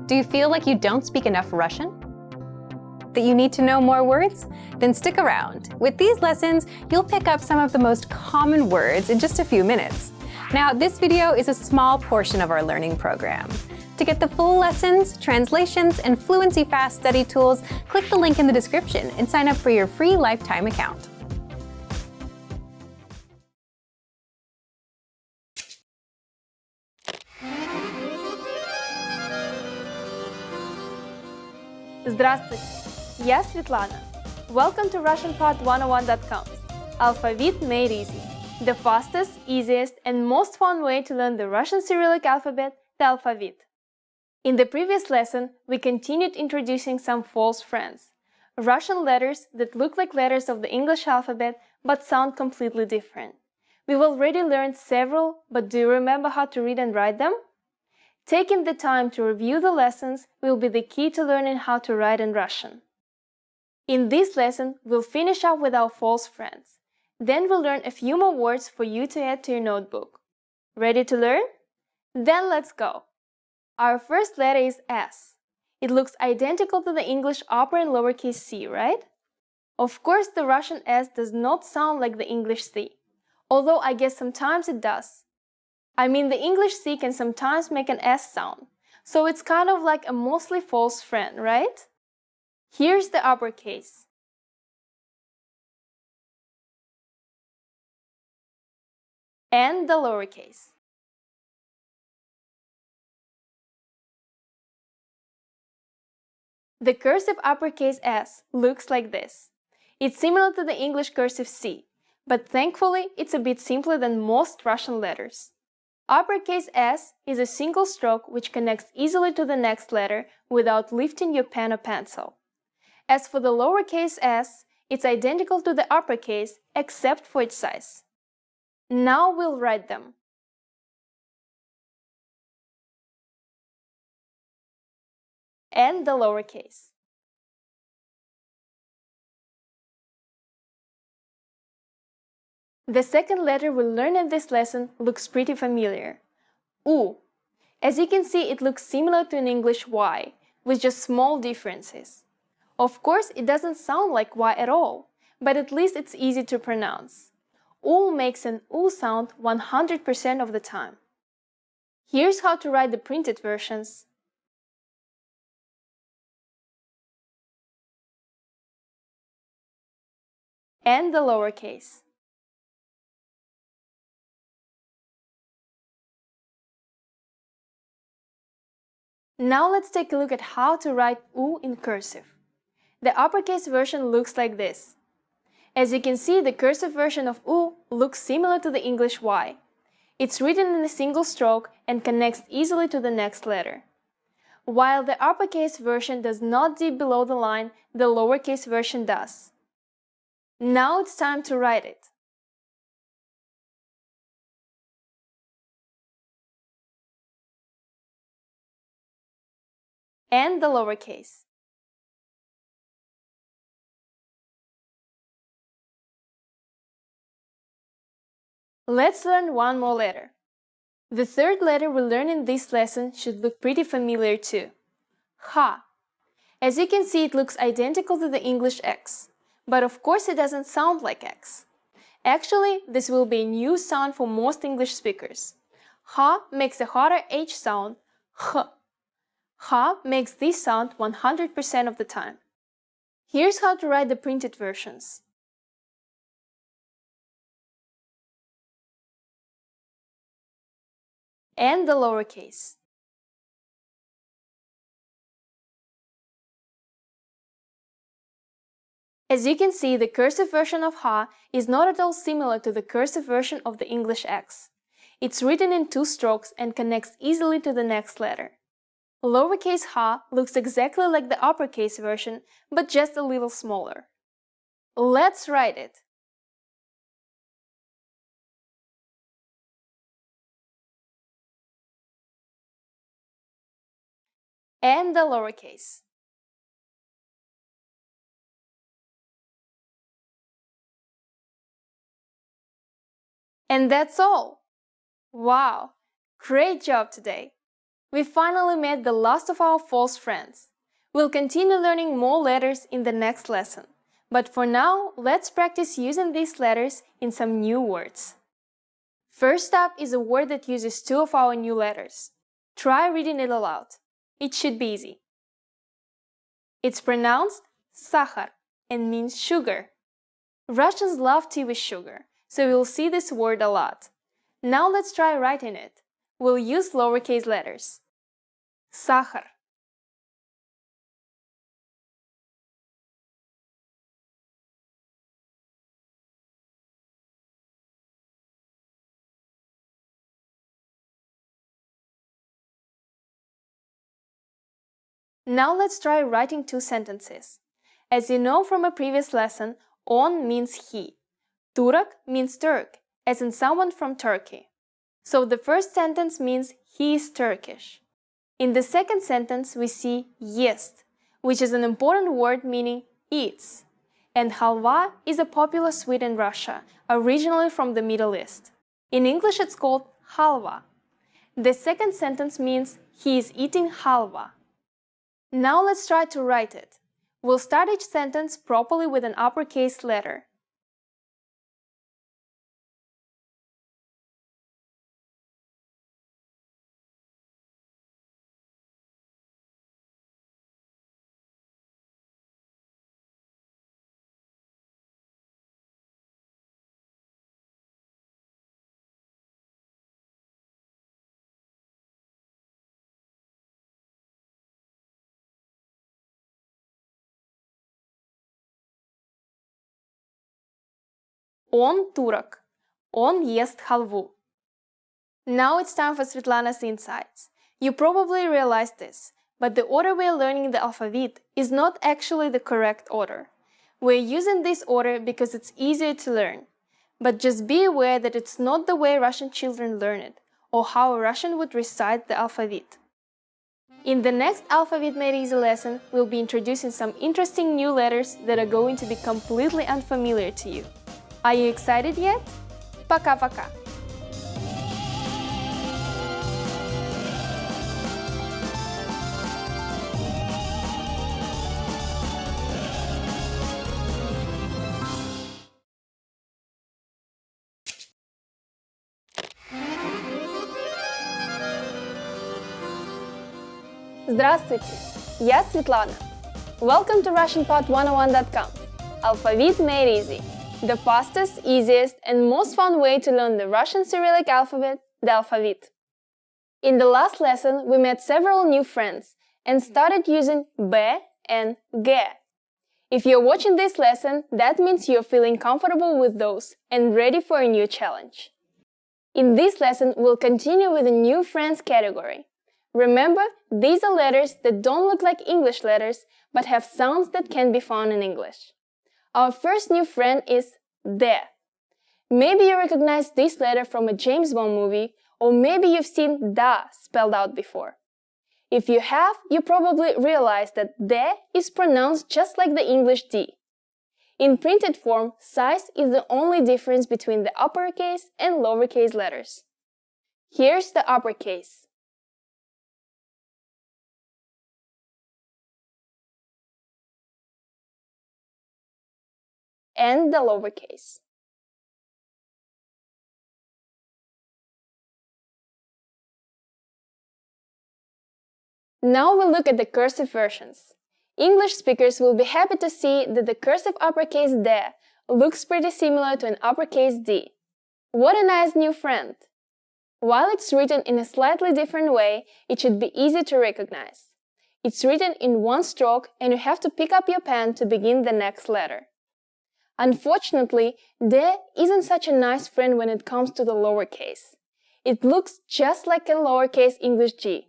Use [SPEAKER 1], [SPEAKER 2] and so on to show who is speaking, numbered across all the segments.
[SPEAKER 1] Do you feel like you don't speak enough Russian? That you need to know more words? Then stick around. With these lessons, you'll pick up some of the most common words in just a few minutes. Now, this video is a small portion of our learning program. To get the full lessons, translations, and Fluency Fast study tools, click the link in the description and sign up for your free lifetime account.
[SPEAKER 2] Здравствуйте! Я Светлана. Welcome to RussianPod101.com. Alphabet made easy. The fastest, easiest, and most fun way to learn the Russian Cyrillic alphabet, the alphabet. In the previous lesson, we continued introducing some false friends. Russian letters that look like letters of the English alphabet but sound completely different. We've already learned several, but do you remember how to read and write them? Taking the time to review the lessons will be the key to learning how to write in Russian. In this lesson, we'll finish up with our false friends. Then we'll learn a few more words for you to add to your notebook. Ready to learn? Then let's go! Our first letter is S. It looks identical to the English upper and lowercase c, right? Of course, the Russian S does not sound like the English C, although I guess sometimes it does. I mean, the English C can sometimes make an S sound, so it's kind of like a mostly false friend, right? Here's the uppercase. And the lowercase. The cursive uppercase S looks like this. It's similar to the English cursive C, but thankfully it's a bit simpler than most Russian letters. Uppercase S is a single stroke which connects easily to the next letter without lifting your pen or pencil. As for the lowercase s, it's identical to the uppercase except for its size. Now we'll write them. And the lowercase. The second letter we'll learn in this lesson looks pretty familiar. U. As you can see, it looks similar to an English Y, with just small differences. Of course, it doesn't sound like Y at all, but at least it's easy to pronounce. U makes an U sound 100% of the time. Here's how to write the printed versions. And the lowercase. Now let's take a look at how to write U in cursive. The uppercase version looks like this. As you can see, the cursive version of U looks similar to the English Y. It's written in a single stroke and connects easily to the next letter. While the uppercase version does not dip below the line, the lowercase version does. Now it's time to write it. And the lowercase. Let's learn one more letter. The third letter we learn in this lesson should look pretty familiar too. Ha. As you can see, it looks identical to the English X, but of course it doesn't sound like X. Actually, this will be a new sound for most English speakers. Ha makes a harder H sound, H. Ha makes this sound 100% of the time. Here's how to write the printed versions. And the lowercase. As you can see, the cursive version of Ha is not at all similar to the cursive version of the English X. It's written in two strokes and connects easily to the next letter. Lowercase Ha looks exactly like the uppercase version, but just a little smaller. Let's write it. And the lowercase. And that's all! Wow! Great job today! We finally met the last of our false friends. We'll continue learning more letters in the next lesson. But for now, let's practice using these letters in some new words. First up is a word that uses two of our new letters. Try reading it aloud. It should be easy. It's pronounced сахар and means sugar. Russians love tea with sugar, so we'll see this word a lot. Now let's try writing it. We'll use lowercase letters. Сахар. Now let's try writing two sentences. As you know from a previous lesson, on means he. Turk means Turk, as in someone from Turkey. So the first sentence means he is Turkish. In the second sentence, we see есть, which is an important word meaning eats. And halva is a popular sweet in Russia, originally from the Middle East. In English, it's called halva. The second sentence means he is eating halva. Now let's try to write it. We'll start each sentence properly with an uppercase letter. Он турок. Он ест халву. Now it's time for Svetlana's insights. You probably realized this, but the order we're learning the alphabet is not actually the correct order. We're using this order because it's easier to learn. But just be aware that it's not the way Russian children learn it, or how a Russian would recite the alphabet. In the next Alphabet Made Easy lesson, we'll be introducing some interesting new letters that are going to be completely unfamiliar to you. Are you excited yet? Пока-пока! Здравствуйте! Я Светлана. Welcome to RussianPod101.com. Alphabet Made Easy. The fastest, easiest, and most fun way to learn the Russian Cyrillic alphabet, the alphabet. In the last lesson, we met several new friends and started using B and G. If you're watching this lesson, that means you're feeling comfortable with those and ready for a new challenge. In this lesson, we'll continue with a new friends category. Remember, these are letters that don't look like English letters, but have sounds that can be found in English. Our first new friend is D. Maybe you recognize this letter from a James Bond movie, or maybe you've seen da spelled out before. If you have, you probably realize that D is pronounced just like the English D. In printed form, size is the only difference between the uppercase and lowercase letters. Here's the uppercase. And the lowercase. Now we'll look at the cursive versions. English speakers will be happy to see that the cursive uppercase D looks pretty similar to an uppercase D. What a nice new friend! While it's written in a slightly different way, it should be easy to recognize. It's written in one stroke and you have to pick up your pen to begin the next letter. Unfortunately, D isn't such a nice friend when it comes to the lowercase. It looks just like a lowercase English G.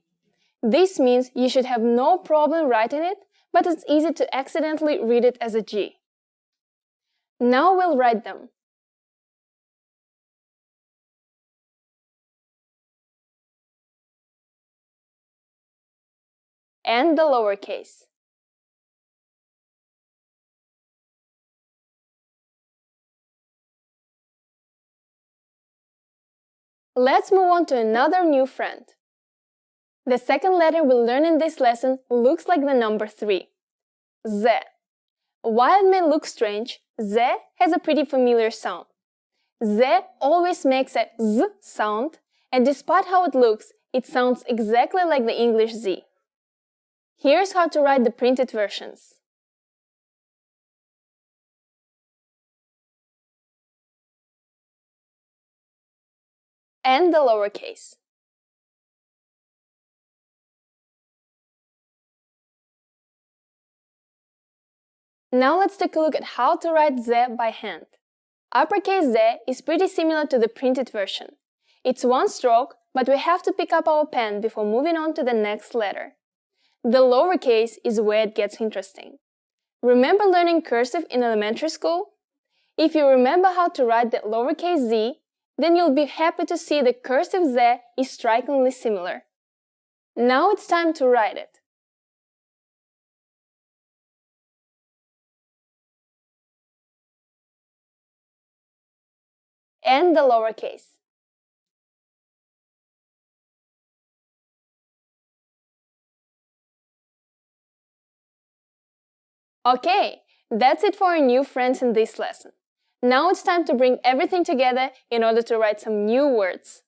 [SPEAKER 2] This means you should have no problem writing it, but it's easy to accidentally read it as a G. Now we'll write them. And the lowercase. Let's move on to another new friend. The second letter we'll learn in this lesson looks like the number 3. Z. While it may look strange, Z has a pretty familiar sound. Z always makes a Z sound, and despite how it looks, it sounds exactly like the English Z. Here's how to write the printed versions. And the lowercase. Now let's take a look at how to write Z by hand. Uppercase Z is pretty similar to the printed version. It's one stroke, but we have to pick up our pen before moving on to the next letter. The lowercase is where it gets interesting. Remember learning cursive in elementary school? If you remember how to write the lowercase z, then you'll be happy to see the cursive Z is strikingly similar. Now it's time to write it. And the lowercase. Okay, that's it for our new friends in this lesson. Now it's time to bring everything together in order to write some new words.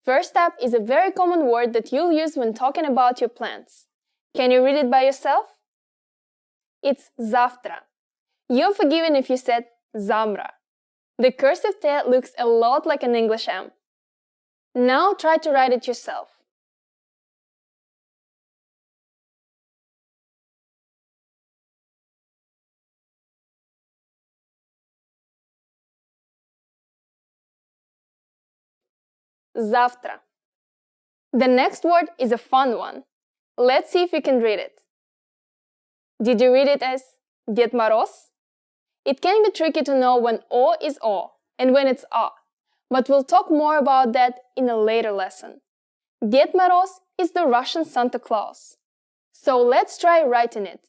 [SPEAKER 2] First up is a very common word that you'll use when talking about your plans. Can you read it by yourself? It's завтра. You're forgiven if you said zamra. The cursive T looks a lot like an English M. Now try to write it yourself. Завтра. The next word is a fun one. Let's see if you can read it. Did you read it as Дед Мороз? It can be tricky to know when O is O and when it's A, but we'll talk more about that in a later lesson. Дед Мороз is the Russian Santa Claus. So let's try writing it.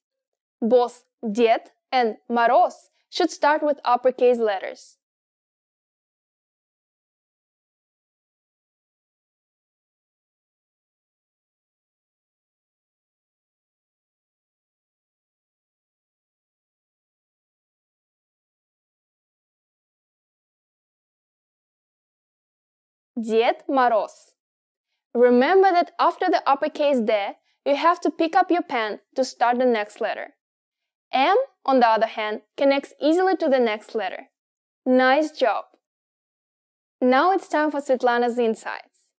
[SPEAKER 2] Both Дед and Мороз should start with uppercase letters. Дед Мороз. Remember that after the uppercase D, you have to pick up your pen to start the next letter. M, on the other hand, connects easily to the next letter. Nice job! Now it's time for Svetlana's insights.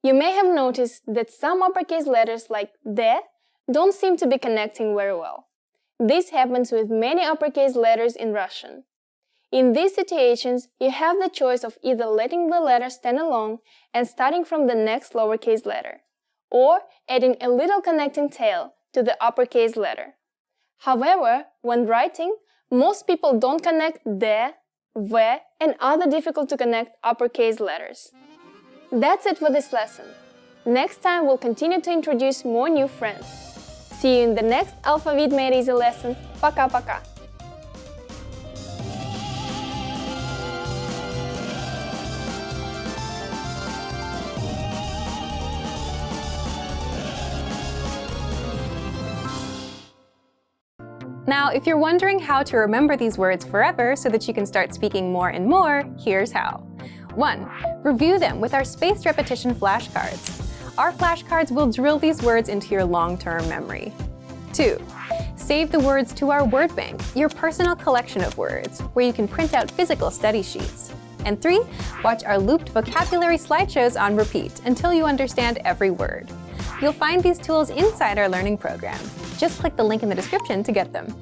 [SPEAKER 2] You may have noticed that some uppercase letters like D don't seem to be connecting very well. This happens with many uppercase letters in Russian. In these situations, you have the choice of either letting the letter stand alone and starting from the next lowercase letter, or adding a little connecting tail to the uppercase letter. However, when writing, most people don't connect D, V, and other difficult to connect uppercase letters. That's it for this lesson. Next time we'll continue to introduce more new friends. See you in the next Alphabet Made Easy lesson. Пока-пока!
[SPEAKER 1] Now, if you're wondering how to remember these words forever so that you can start speaking more and more, here's how. 1. Review them with our spaced repetition flashcards. Our flashcards will drill these words into your long-term memory. 2. Save the words to our word bank, your personal collection of words, where you can print out physical study sheets. And 3. Watch our looped vocabulary slideshows on repeat until you understand every word. You'll find these tools inside our learning program. Just click the link in the description to get them.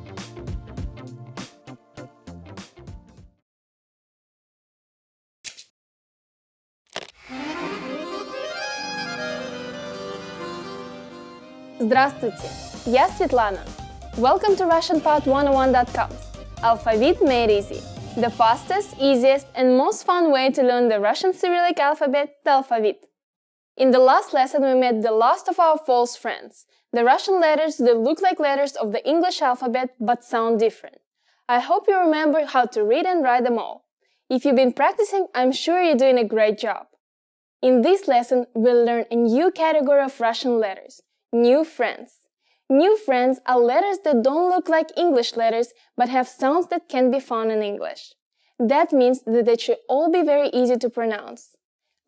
[SPEAKER 2] Здравствуйте! Я Светлана. Welcome to RussianPod101.com's Alphabet Made Easy, the fastest, easiest, and most fun way to learn the Russian Cyrillic alphabet, the alphabet. In the last lesson, we met the last of our false friends, the Russian letters that look like letters of the English alphabet but sound different. I hope you remember how to read and write them all. If you've been practicing, I'm sure you're doing a great job. In this lesson, we'll learn a new category of Russian letters – new friends. New friends are letters that don't look like English letters but have sounds that can be found in English. That means that they should all be very easy to pronounce.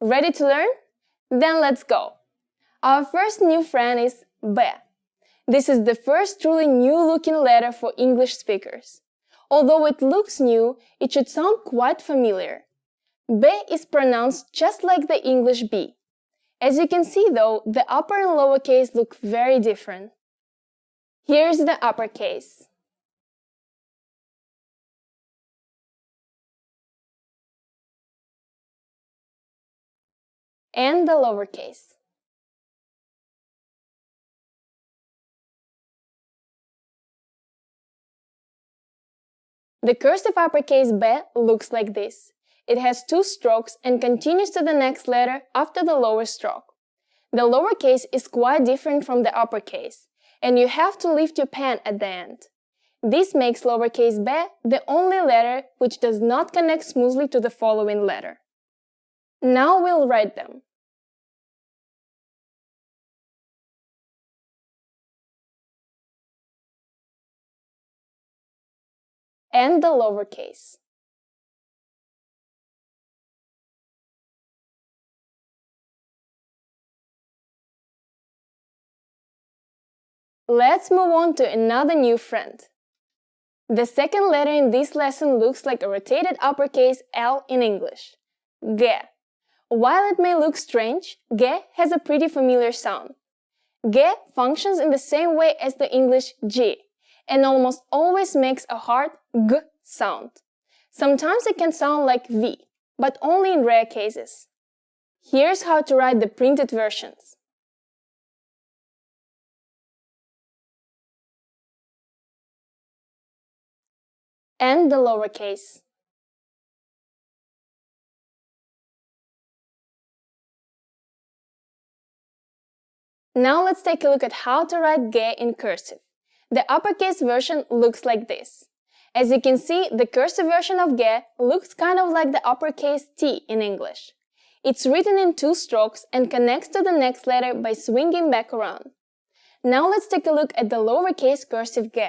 [SPEAKER 2] Ready to learn? Then let's go! Our first new friend is B. This is the first truly new-looking letter for English speakers. Although it looks new, it should sound quite familiar. B is pronounced just like the English B. As you can see though, the upper and lower case look very different. Here's the uppercase. And the lowercase. The cursive uppercase B looks like this. It has two strokes and continues to the next letter after the lower stroke. The lowercase is quite different from the uppercase, and you have to lift your pen at the end. This makes lowercase b the only letter which does not connect smoothly to the following letter. Now we'll write them. And the lowercase. Let's move on to another new friend. The second letter in this lesson looks like a rotated uppercase L in English. G. While it may look strange, G has a pretty familiar sound. G functions in the same way as the English G, and almost always makes a hard G sound. Sometimes it can sound like V, but only in rare cases. Here's how to write the printed versions. And the lowercase. Now let's take a look at how to write G in cursive. The uppercase version looks like this. As you can see, the cursive version of G looks kind of like the uppercase T in English. It's written in two strokes and connects to the next letter by swinging back around. Now let's take a look at the lowercase cursive G.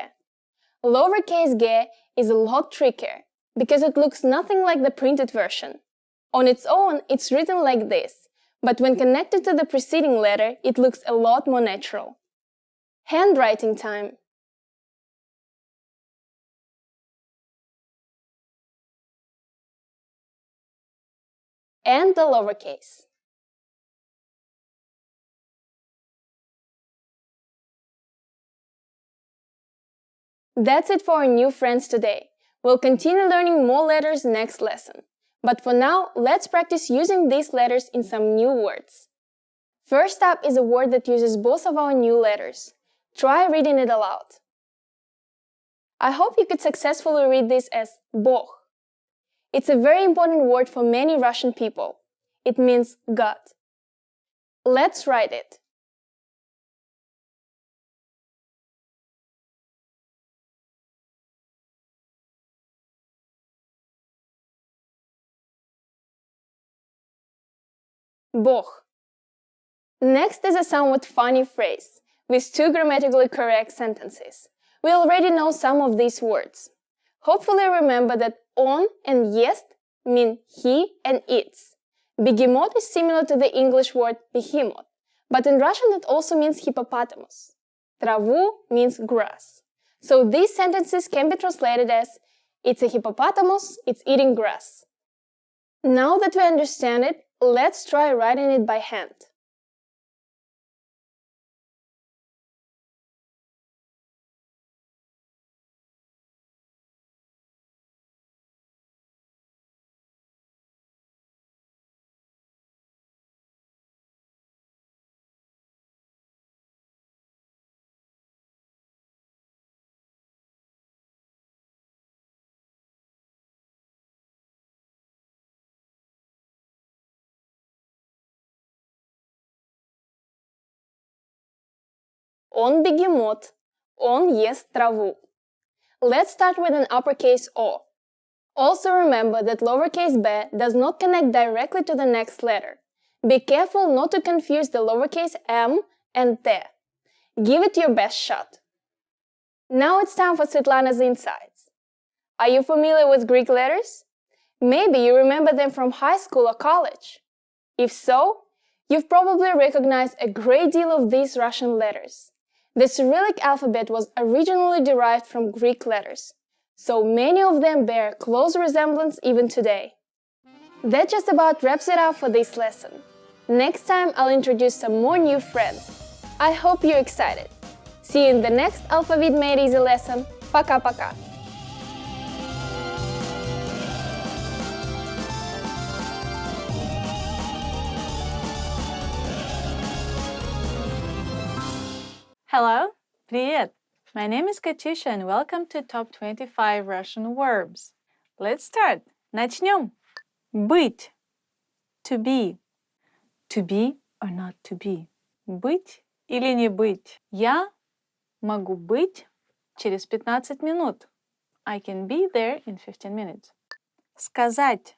[SPEAKER 2] Lowercase g is a lot trickier because it looks nothing like the printed version. On its own, it's written like this, but when connected to the preceding letter, it looks a lot more natural. Handwriting time. And the lowercase. That's it for our new friends today. We'll continue learning more letters next lesson. But for now, let's practice using these letters in some new words. First up is a word that uses both of our new letters. Try reading it aloud. I hope you could successfully read this as Bog. It's a very important word for many Russian people. It means God. Let's write it. Bog. Next is a somewhat funny phrase, with two grammatically correct sentences. We already know some of these words. Hopefully remember that on and jest mean he and its. Begemoth is similar to the English word behemoth, but in Russian it also means hippopotamus. Travu means grass. So these sentences can be translated as it's a hippopotamus, it's eating grass. Now that we understand it, let's try writing it by hand. Он бегемот. Он ест траву. Let's start with an uppercase O. Also remember that lowercase b does not connect directly to the next letter. Be careful not to confuse the lowercase m and te. Give it your best shot. Now it's time for Svetlana's insights. Are you familiar with Greek letters? Maybe you remember them from high school or college. If so, you've probably recognized a great deal of these Russian letters. The Cyrillic alphabet was originally derived from Greek letters, so many of them bear close resemblance even today. That just about wraps it up for this lesson. Next time I'll introduce some more new friends. I hope you're excited. See you in the next Alphabet Made Easy lesson. Пока-пока!
[SPEAKER 3] Hello, привет! My name is Katyusha and welcome to Top 25 Russian Verbs. Let's start. Начнем. Быть. To be. To be or not to be. Быть или не быть. Я могу быть через 15 минут. I can be there in 15 minutes. Сказать.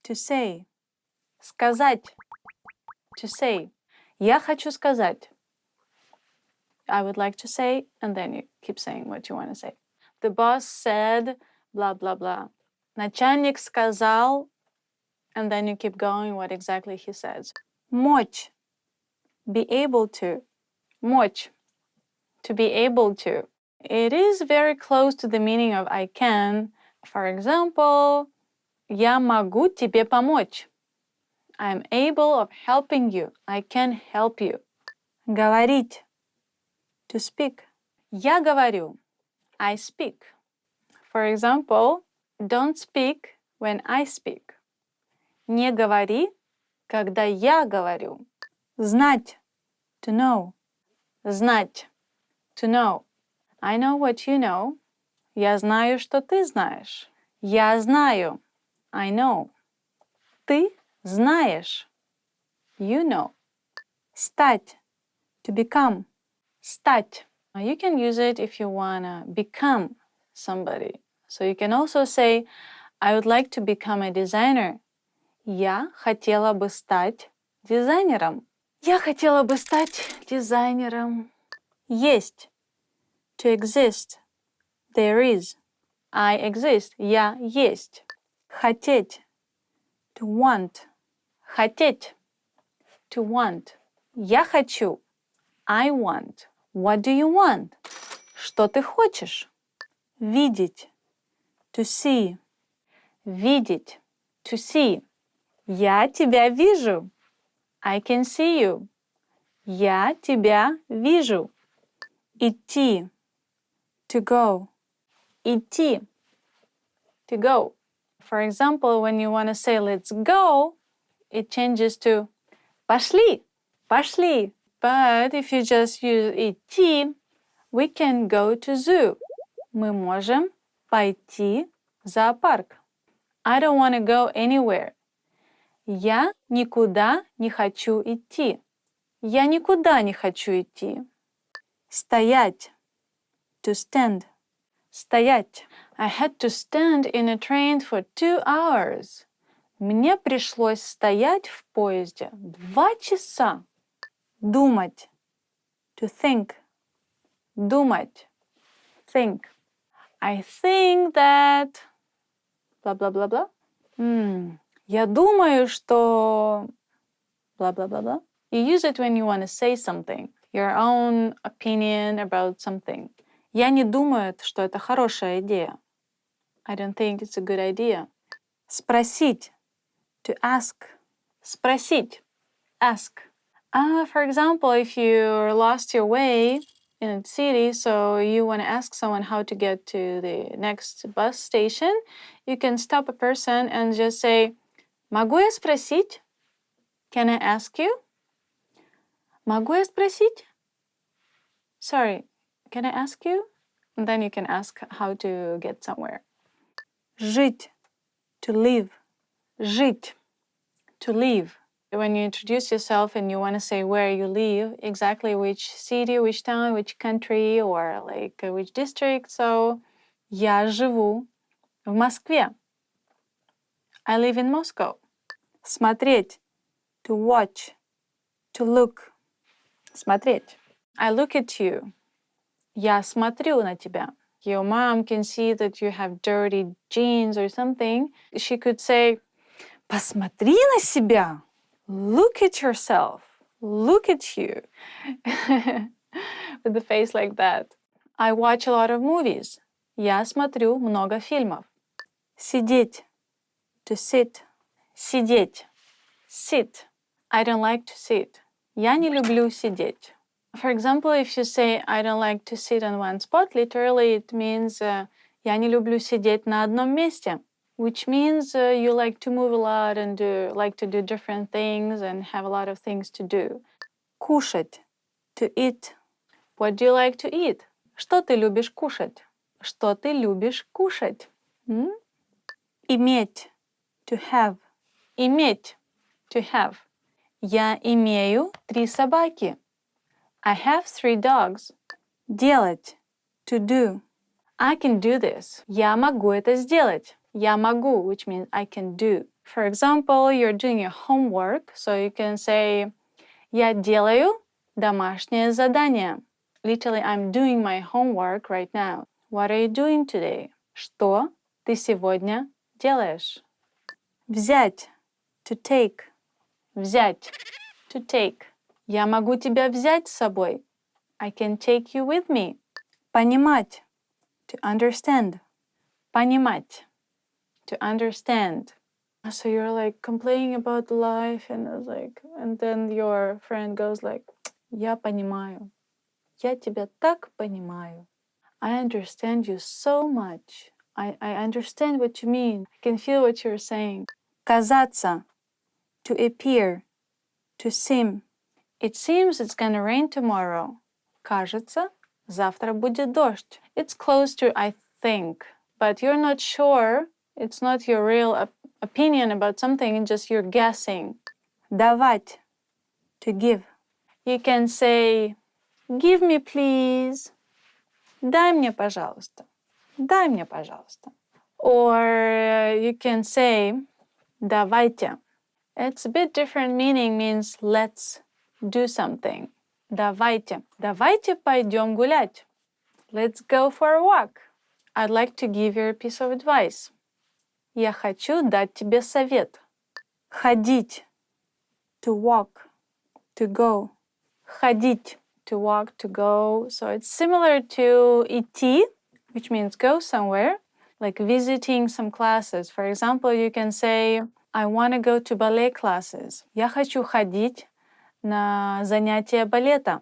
[SPEAKER 3] To say. Сказать. To say. Я хочу сказать. I would like to say, and then you keep saying what you want to say. The boss said, blah, blah, blah. Начальник сказал, and then you keep going what exactly he says. Мочь. Be able to. Мочь. To be able to. It is very close to the meaning of I can. For example, я могу тебе помочь. I'm able of helping you. I can help you. Говорить. To speak. Я говорю. I speak. For example, don't speak when I speak. Не говори, когда я говорю. Знать. To know. Знать. To know. I know what you know. Я знаю, что ты знаешь. Я знаю. I know. Ты знаешь. You know. Стать. To become. Стать. You can use it if you want to become somebody. So you can also say, I would like to become a designer. Я хотела бы стать дизайнером. Я хотела бы стать дизайнером. Есть. To exist. There is. I exist. Я есть. Хотеть. To want. Хотеть. To want. Я хочу. I want. What do you want? Что ты хочешь? Видеть. To see. Видеть. To see. Я тебя вижу. I can see you. Я тебя вижу. Идти. To go. Идти. To go. For example, when you want to say let's go, it changes to пошли. Пошли. But if you just use идти, we can go to zoo. Мы можем пойти в зоопарк. I don't want to go anywhere. Я никуда не хочу идти. Я никуда не хочу идти. Стоять. To stand. Стоять. I had to stand in a train for 2 hours. Мне пришлось стоять в поезде 2 часа. Думать. To think. Думать. Think. I think that... Blah, blah, blah, blah. Я думаю, что... Blah, blah, blah, blah. You use it when you want to say something. Your own opinion about something. Я не думаю, что это хорошая идея. I don't think it's a good idea. Спросить. To ask. Спросить. Ask. For example, if you lost your way in a city, so you want to ask someone how to get to the next bus station, you can stop a person and just say, могу я спросить? Can I ask you? Могу я спросить? Sorry, can I ask you? And then you can ask how to get somewhere. Жить. To live. Жить. To live. When you introduce yourself and you want to say where you live, exactly which city, which town, which country, or like which district. So, я живу в Москве. I live in Moscow. Смотреть. to watch, to look. Смотреть. I look at you. Я смотрю на тебя. Your mom can see that you have dirty jeans or something. She could say, посмотри на себя. Look at yourself. Look at you. With the face like that. I watch a lot of movies. Я смотрю много фильмов. Сидеть. To sit. Сидеть. Sit. I don't like to sit. Я не люблю сидеть. For example, if you say, I don't like to sit on one spot, literally it means я не люблю сидеть на одном месте, which means you like to move a lot and like to do different things and have a lot of things to do. Кушать. To eat. What do you like to eat? Что ты любишь кушать? Что ты любишь кушать? Иметь. To have. Иметь. To have. Я имею 3 собаки. I have 3 dogs. Делать. To do. I can do this. Я могу это сделать. Я могу, which means I can do. For example, you're doing your homework, so you can say я делаю домашнее задание. Literally, I'm doing my homework right now. What are you doing today? Что ты сегодня делаешь? Взять. To take. Взять. To take. Я могу тебя взять с собой. I can take you with me. Понимать. To understand. Понимать. To understand. So you're like complaining about life and then your friend goes like, я понимаю. Я тебя так понимаю. I understand you so much. I understand what you mean. I can feel what you're saying. Казаться. To appear. To seem. It seems it's gonna rain tomorrow. Кажется, завтра будет дождь. It's close to I think, but you're not sure. It's not your real opinion about something, it's just you're guessing. Давать. To give. You can say, give me please. Дай мне, пожалуйста. Дай мне, пожалуйста. Or you can say, давайте. It's a bit different meaning, means let's do something. Давайте. Давайте пойдем гулять. Let's go for a walk. I'd like to give you a piece of advice. Я хочу дать тебе совет. Ходить. To walk. To go. Ходить. To walk, to go. So it's similar to идти, which means go somewhere, like visiting some classes. For example, you can say, I want to go to ballet classes. Я хочу ходить на занятия балета.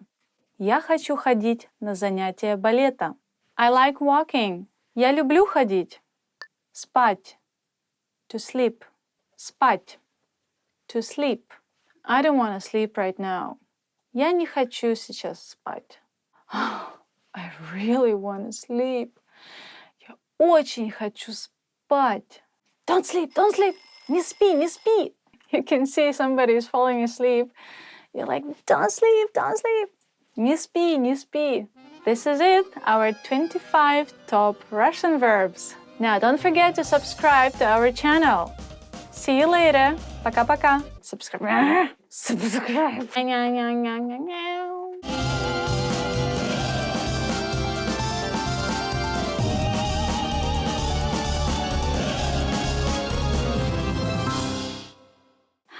[SPEAKER 3] Я хочу ходить на занятия балета. I like walking. Я люблю ходить. Спать. To sleep. Спать. To sleep. I don't want to sleep right now. Я не хочу сейчас спать. I really want to sleep. Я очень хочу спать. Don't sleep, don't sleep. Не спи, не спи. You can see somebody is falling asleep. You're like, don't sleep, don't sleep. Не спи, не спи. This is it, our 25 top Russian verbs. Now, don't forget to subscribe to our channel. See you later. Пока-пока. Subscribe. Subscribe.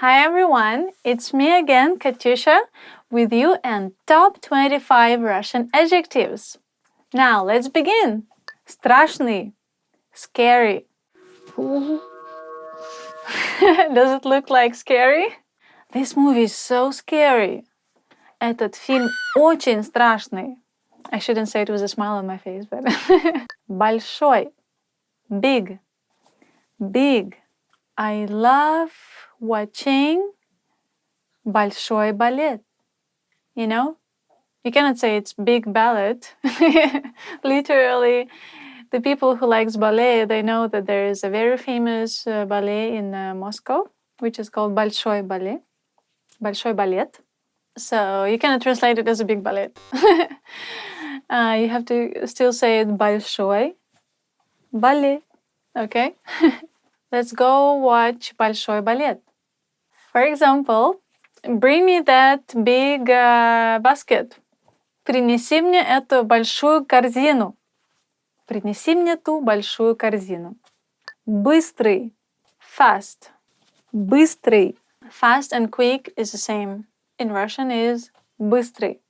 [SPEAKER 3] Hi everyone, it's me again, Katyusha, with you and top 25 Russian adjectives. Now let's begin. Страшный, scary. Does it look like scary? This movie is so scary. Этот фильм очень страшный. I shouldn't say it with a smile on my face, but большой, big, big. I love watching большой балет. You know, you cannot say it's big ballet. Literally, the people who likes ballet, they know that there is a very famous ballet in Moscow, which is called большой балет. Большой балет. So you cannot translate it as a big ballet. You have to still say it большой балет. Okay? Let's go watch большой балет. For example, Bring me that big basket. Принеси мне эту большую корзину. Принеси мне ту большую корзину. Быстрый. Fast. Быстрый. Fast and quick is the same. In Russian is быстрый.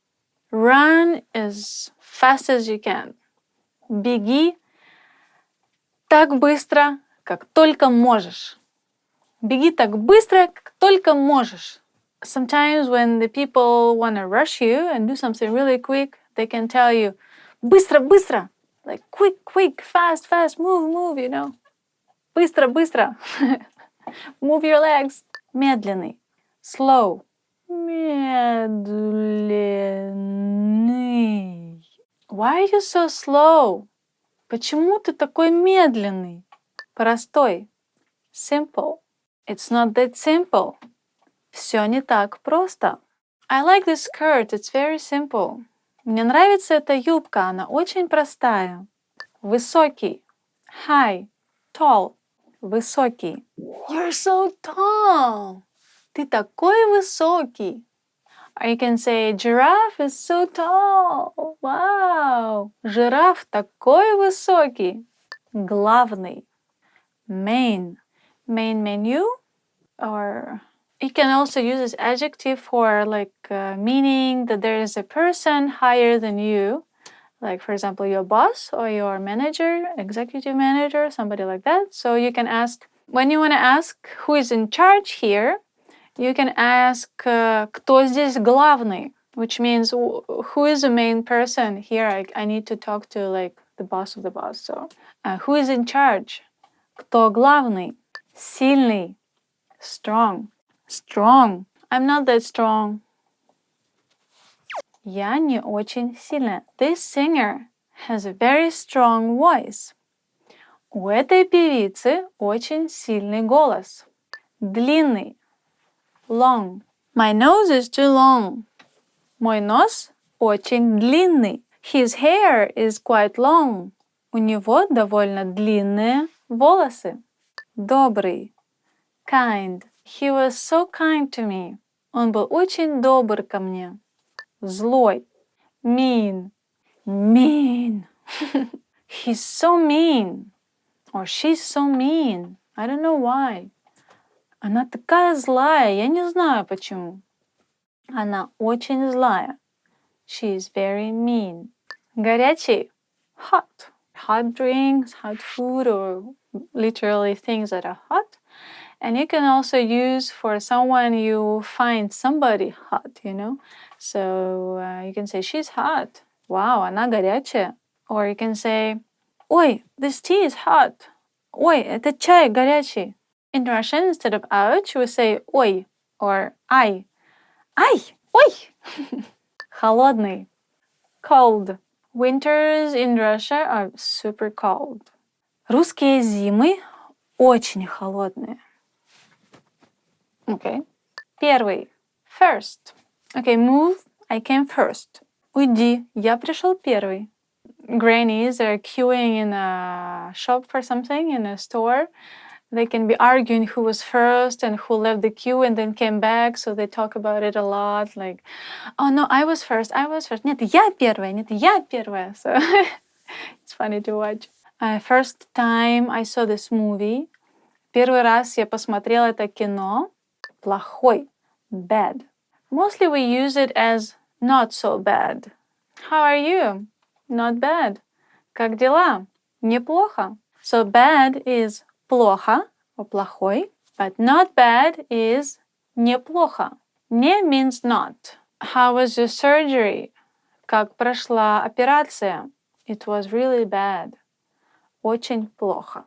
[SPEAKER 3] Run as fast as you can. Беги так быстро, как только можешь. Беги так быстро, как только можешь. Sometimes when the people want to rush you and do something really quick, they can tell you, быстро, быстро. Like quick, quick, fast, fast, move, you know. Быстро, быстро. Move your legs. Медленный. Slow. Медленный. Why are you so slow? Почему ты такой медленный? Простой. Simple. It's not that simple. Все не так просто. I like this skirt. It's very simple. Мне нравится эта юбка. Она очень простая. Высокий. High. Tall. Высокий. You're so tall. Ты такой высокий. Or you can say, giraffe is so tall. Wow. Жираф такой высокий. Главный. Main. Main menu. Or you can also use this adjective for meaning that there is a person higher than you. Like, for example, your boss or your manager, executive manager, somebody like that. So you can ask, when you want to ask who is in charge here, you can ask, кто здесь главный? Which means, who is the main person here? I need to talk to, like, the boss of the boss. So, who is in charge? Кто главный? Сильный. Strong. Strong. I'm not that strong. Я не очень сильная. This singer has a very strong voice. У этой певицы очень сильный голос. Длинный. Long. My nose is too long. Мой нос очень длинный. His hair is quite long. У него довольно длинные волосы. Добрый. Kind. He was so kind to me. Он был очень добр ко мне. Злой. Mean. Mean. He's so mean. Or she's so mean. I don't know why. Она такая злая, я не знаю почему. Она очень злая. She is very mean. Горячий. Hot. Hot drinks, hot food, or literally things that are hot. And you can also use for someone you find somebody hot, you know. So you can say, she's hot. Wow, она горячая. Or you can say, ой, this tea is hot. Ой, этот чай горячий. In Russian, instead of ouch, we say ой or ай. Ай, ой. Холодный. Cold. Winters in Russia are super cold. Русские зимы очень холодные. Okay. Первый. First. Okay, move. I came first. Уйди. Я пришел первый. Grannies are queuing in a shop for something, in a store. They can be arguing who was first and who left the queue and then came back. So they talk about it a lot. Like, oh no, I was first. Нет, я первая. So it's funny to watch. First time I saw this movie. Первый раз я посмотрела это кино. Плохой. Bad. Mostly we use it as not so bad. How are you? Not bad. Как дела? Неплохо. So bad is плохо or плохой, but not bad is неплохо. Не means not. How was your surgery? Как прошла операция? It was really bad. Очень плохо.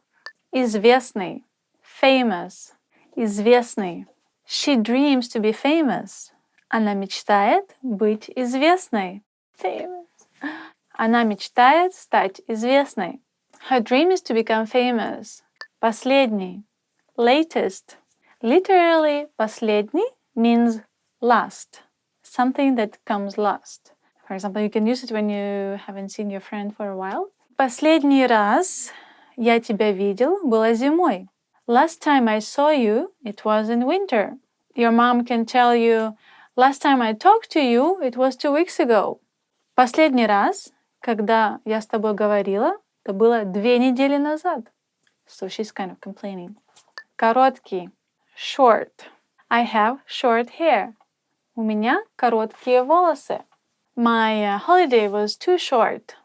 [SPEAKER 3] Известный. Famous. Известный. She dreams to be famous. Она мечтает быть известной. Famous. Она мечтает стать известной. Her dream is to become famous. Последний. Latest. Literally, последний means last. Something that comes last. For example, you can use it when you haven't seen your friend for a while. Последний раз я тебя видел было зимой. Last time I saw you, it was in winter. Your mom can tell you, last time I talked to you, it was 2 weeks ago. Последний раз, когда я с тобой говорила, это было 2 недели назад. So she's kind of complaining. Короткий. Short. I have short hair. У меня короткие волосы. My holiday was too short.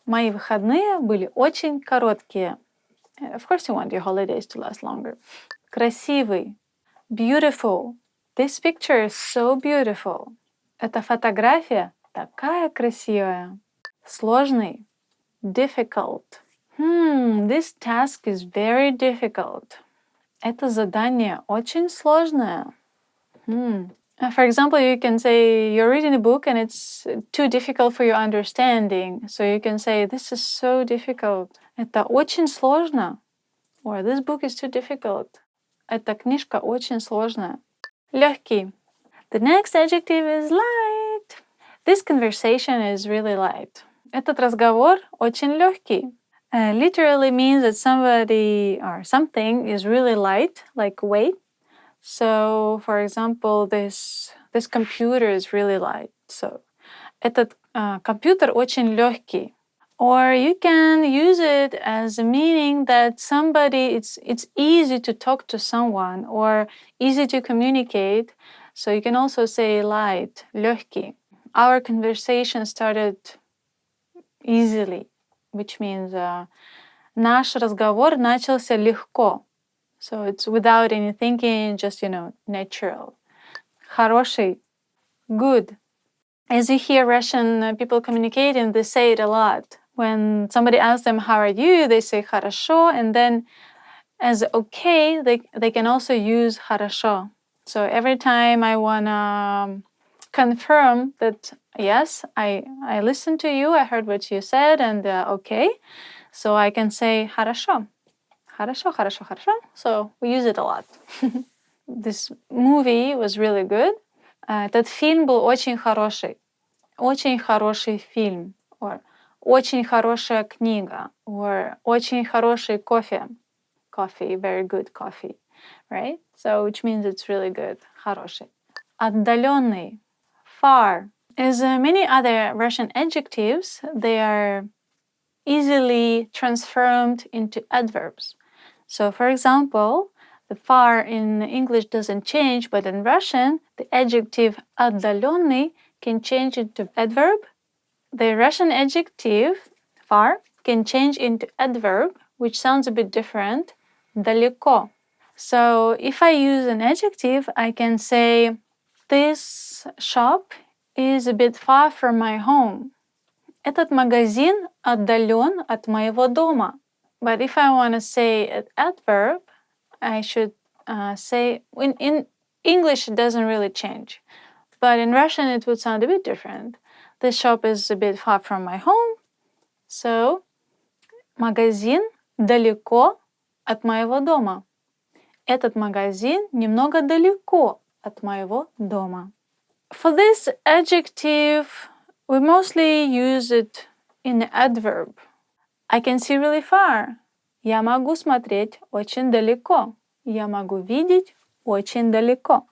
[SPEAKER 3] Мои выходные были очень короткие. Of course you want your holidays to last longer. Красивый. Beautiful. This picture is so beautiful. Эта фотография такая красивая. Сложный. Difficult. This task is very difficult. Это задание очень сложное. For example, you can say you're reading a book and it's too difficult for your understanding. So you can say, this is so difficult. Это очень сложно. Or this book is too difficult. Эта книжка очень сложная. Легкий. The next adjective is light. This conversation is really light. Этот разговор очень легкий. Literally means that somebody or something is really light, like weight. So, for example, this computer is really light. So, этот компьютер очень легкий. Or you can use it as a meaning that somebody, it's easy to talk to someone or easy to communicate. So you can also say light, легкий. Our conversation started easily, which means наш разговор начался легко. So it's without any thinking, just, natural. Хороший, good. As you hear Russian people communicating, they say it a lot. When somebody asks them, how are you? They say хорошо. And then as okay, they can also use хорошо. So every time I want to confirm that, yes, I listened to you, I heard what you said, and okay. So I can say хорошо. Хорошо, хорошо, хорошо. So we use it a lot. This movie was really good. Этот фильм был очень хороший. Очень хороший фильм. Or очень хорошая книга. Or очень хороший кофе. Coffee, very good coffee. Right? So which means it's really good. Хороший. Отдаленный. Far. As many other Russian adjectives, they are easily transformed into adverbs. So, for example, the far in English doesn't change, but in Russian, the adjective отдаленный can change into adverb. The Russian adjective far can change into adverb, which sounds a bit different, далеко. So, if I use an adjective, I can say, this shop is a bit far from my home. Этот магазин отдален от моего дома. But if I want to say an adverb, I should say, in English it doesn't really change. But in Russian it would sound a bit different. This shop is a bit far from my home. So, магазин далеко от моего дома. Этот магазин немного далеко от моего дома. For this adjective, we mostly use it in adverb. I can see really far. Я могу смотреть очень далеко. Я могу видеть очень далеко.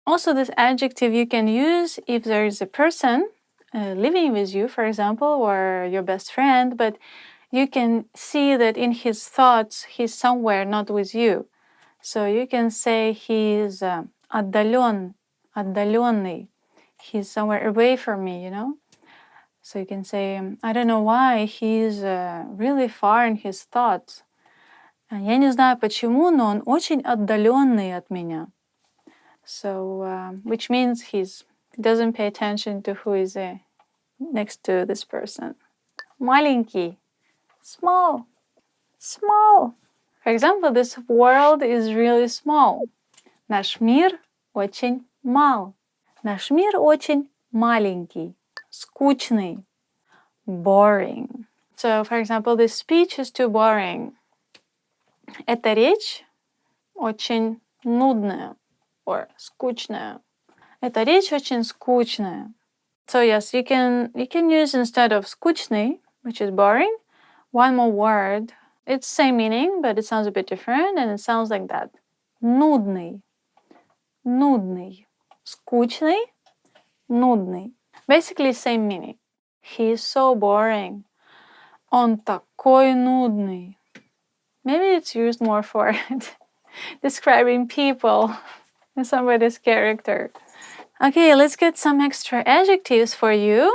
[SPEAKER 3] Also, this adjective you can use if there is a person living with you, for example, or your best friend, but you can see that in his thoughts he's somewhere not with you. So you can say he's отдаленный. He's somewhere away from me, So you can say, I don't know why, he's really far in his thoughts. Я не знаю почему, но он очень отдаленный от меня. So, which means he doesn't pay attention to who is next to this person. Маленький, small, small. For example, this world is really small. Наш мир очень мал. Наш мир очень маленький. Скучный. Boring. So, for example, this speech is too boring. Эта речь очень нудная. Or скучная. Эта речь очень скучная. So yes, you can use instead of скучный, which is boring, one more word. It's same meaning, but it sounds a bit different, and it sounds like that. Нудный. Нудный. Скучный, нудный. Basically same meaning. He is so boring. Он такой нудный. Maybe it's used more for describing people and somebody's character. Okay, let's get some extra adjectives for you.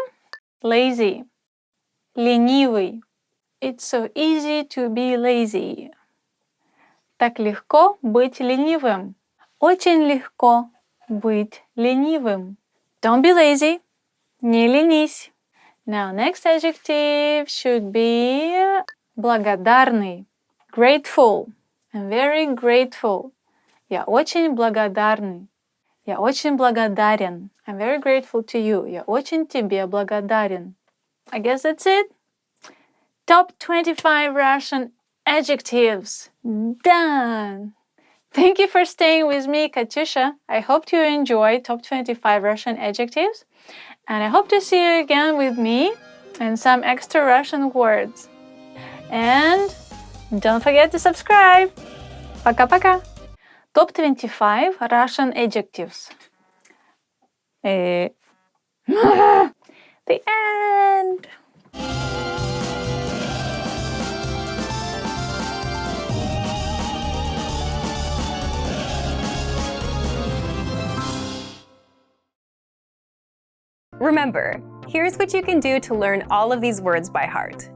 [SPEAKER 3] Lazy. Ленивый. It's so easy to be lazy. Так легко быть ленивым. Очень легко быть ленивым. Don't be lazy. Не ленись. Now, next adjective should be благодарный. Grateful. I'm very grateful. Я очень благодарный. Я очень благодарен. I'm very grateful to you. Я очень тебе благодарен. I guess that's it. Top 25 Russian adjectives. Done. Thank you for staying with me, Katyusha. I hope you enjoyed Top 25 Russian adjectives. And I hope to see you again with me and some extra Russian words. And don't forget to subscribe. Пока-пока. Top 25 Russian adjectives. The end.
[SPEAKER 1] Remember, here's what you can do to learn all of these words by heart.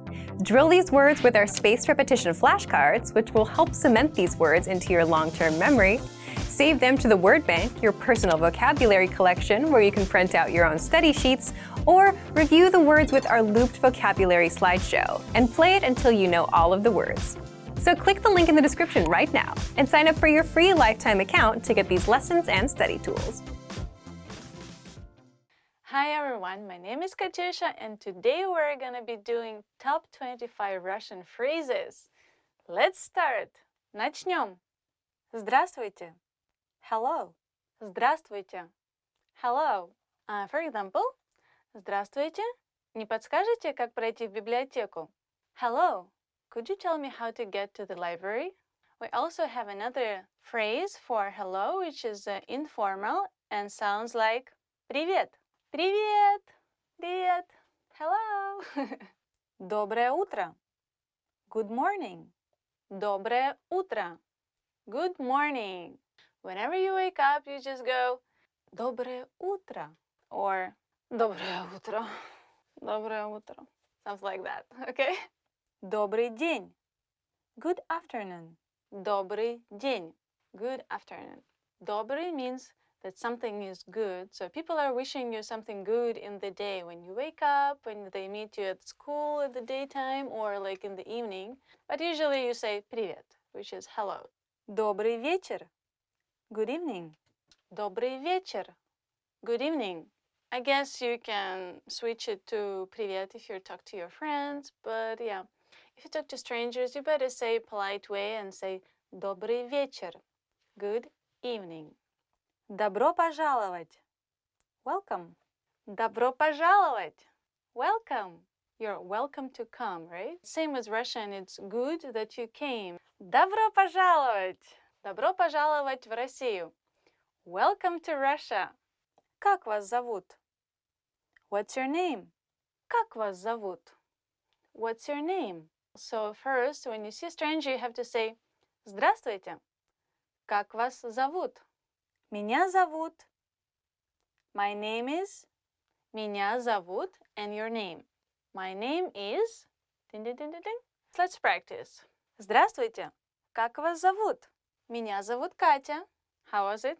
[SPEAKER 1] Drill these words with our spaced repetition flashcards, which will help cement these words into your long-term memory. Save them to the word bank, your personal vocabulary collection, where you can print out your own study sheets, or review the words with our looped vocabulary slideshow, and play it until you know all of the words. So click the link in the description right now and sign up for your free lifetime account to get these lessons and study tools.
[SPEAKER 3] Hi everyone, my name is Katyusha and today we're gonna be doing top 25 Russian phrases. Let's start. Начнем. Здравствуйте. Hello. Здравствуйте. Hello. For example, здравствуйте. Не подскажете, как пройти в библиотеку? Hello. Could you tell me how to get to the library? We also have another phrase for hello, which is informal and sounds like привет. Привет! Привет! Hello! Доброе утро! Good morning! Доброе утро! Good morning! Whenever you wake up, you just go Доброе утро or Доброе утро. Доброе утро. Sounds like that, okay? Добрый день. Good afternoon. Добрый день. Good afternoon. Добрый means that something is good. So people are wishing you something good in the day when you wake up, when they meet you at school at the daytime or like in the evening. But usually you say привет, which is hello. Добрый вечер. Good evening. Добрый вечер. Good evening. I guess you can switch it to привет if you talk to your friends, but yeah, if you talk to strangers, you better say polite way and say добрый вечер. Good evening. Добро пожаловать. Welcome. Добро пожаловать. Welcome. You're welcome to come, right? Same with Russian, it's good that you came. Добро пожаловать. Добро пожаловать в Россию. Welcome to Russia. Как вас зовут? What's your name? Как вас зовут? What's your name? So first, when you see a stranger, you have to say здравствуйте. Как вас зовут? Меня зовут. My name is. Меня зовут and your name. My name is. Ding, ding, ding, ding, ding. Let's practice. Здравствуйте. Как вас зовут? Меня зовут Катя. How was it?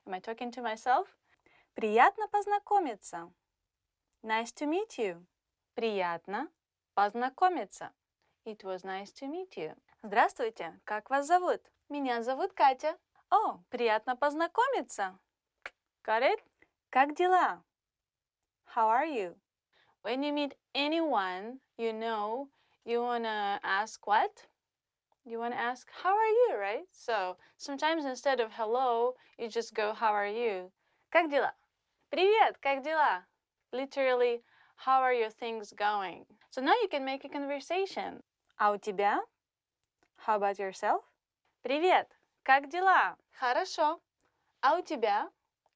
[SPEAKER 3] Am I talking to myself? Приятно познакомиться. Nice to meet you. Приятно познакомиться. It was nice to meet you. Здравствуйте. Как вас зовут? Меня зовут Катя. О, приятно познакомиться. Got it? Как дела? How are you? When you meet anyone, you know, you want to ask what? You want to ask, how are you, right? So sometimes instead of hello, you just go, how are you? Как дела? Привет, как дела? Literally, how are your things going? So now you can make a conversation. А у тебя? How about yourself? Привет, как дела? Хорошо. А у тебя?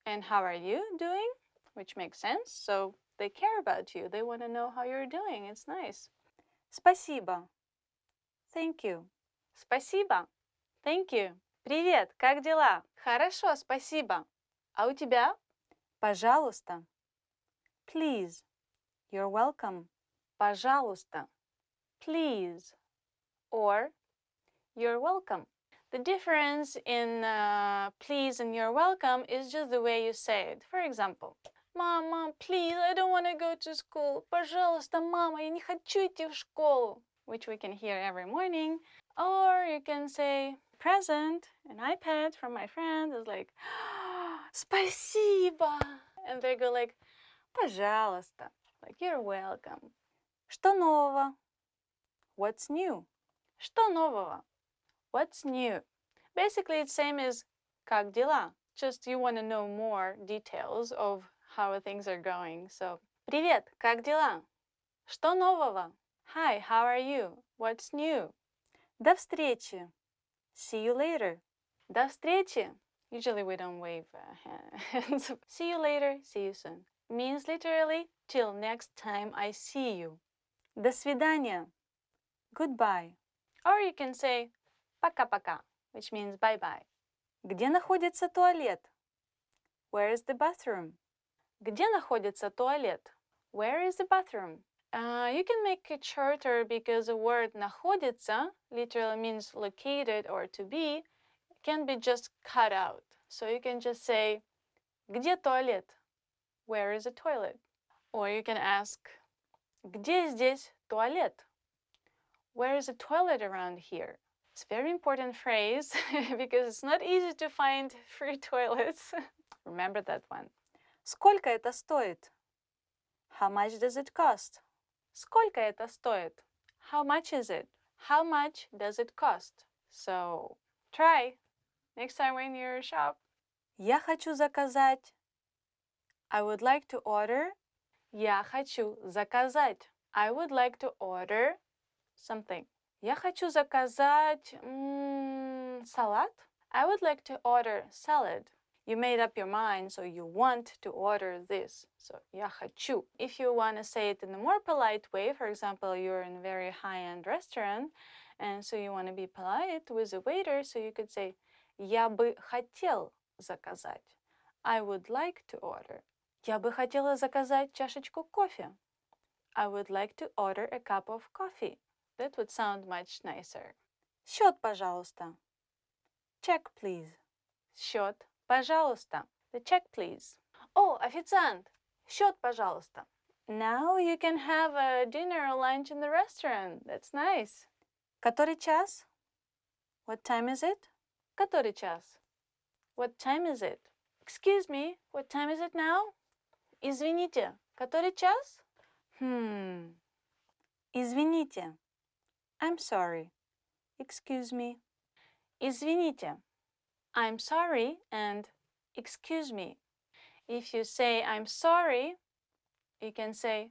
[SPEAKER 3] And how are you doing? Which makes sense. So they care about you. They want to know how you're doing. It's nice. Спасибо. Thank you. Спасибо. Thank you. Привет, как дела? Хорошо, спасибо. А у тебя? Пожалуйста. Please. You're welcome. Пожалуйста. Please. Or you're welcome. The difference in please and you're welcome is just the way you say it. For example, Mom, please, I don't want to go to school. Пожалуйста, мама, я не хочу идти в школу. Which we can hear every morning. Or you can say, present, an iPad from my friend is like, спасибо. And they go like, пожалуйста. Like, you're welcome. Что нового? What's new? Что нового? What's new? Basically, it's same as как дела. Just you want to know more details of how things are going. So, привет, как дела? Что нового? Hi, how are you? What's new? До встречи. See you later. До встречи. Usually we don't wave hands. See you later, see you soon. Means literally, till next time I see you. До свидания. Goodbye. Or you can say пока-пока, which means bye-bye. Где находится туалет? Where is the bathroom? Где находится туалет? Where is the bathroom? You can make it shorter because the word находится literally means located or to be, can be just cut out. So you can just say где туалет? Where is the toilet? Or you can ask где здесь туалет? Where is a toilet around here? It's a very important phrase because it's not easy to find free toilets. Remember that one. Сколько это стоит? How much does it cost? Сколько это стоит? How much is it? How much does it cost? So try next time when you're shop. Я хочу заказать. I would like to order. Я хочу заказать. I would like to order something. Я хочу заказать салат. I would like to order salad. You made up your mind, so you want to order this. So я хочу. If you want to say it in a more polite way, for example, you're in a very high-end restaurant, and so you want to be polite with the waiter, so you could say я бы хотел заказать. I would like to order. Я бы хотела заказать чашечку кофе. I would like to order a cup of coffee. That would sound much nicer. Счет, пожалуйста. Check, please. Счет, пожалуйста. The check, please. Oh, официант. Счет, пожалуйста. Now you can have a dinner or lunch in the restaurant. That's nice. Который час? What time is it? Который час? What time is it? Excuse me, what time is it now? Извините, который час? Извините. I'm sorry. Excuse me. Извините. I'm sorry and excuse me. If you say I'm sorry, you can say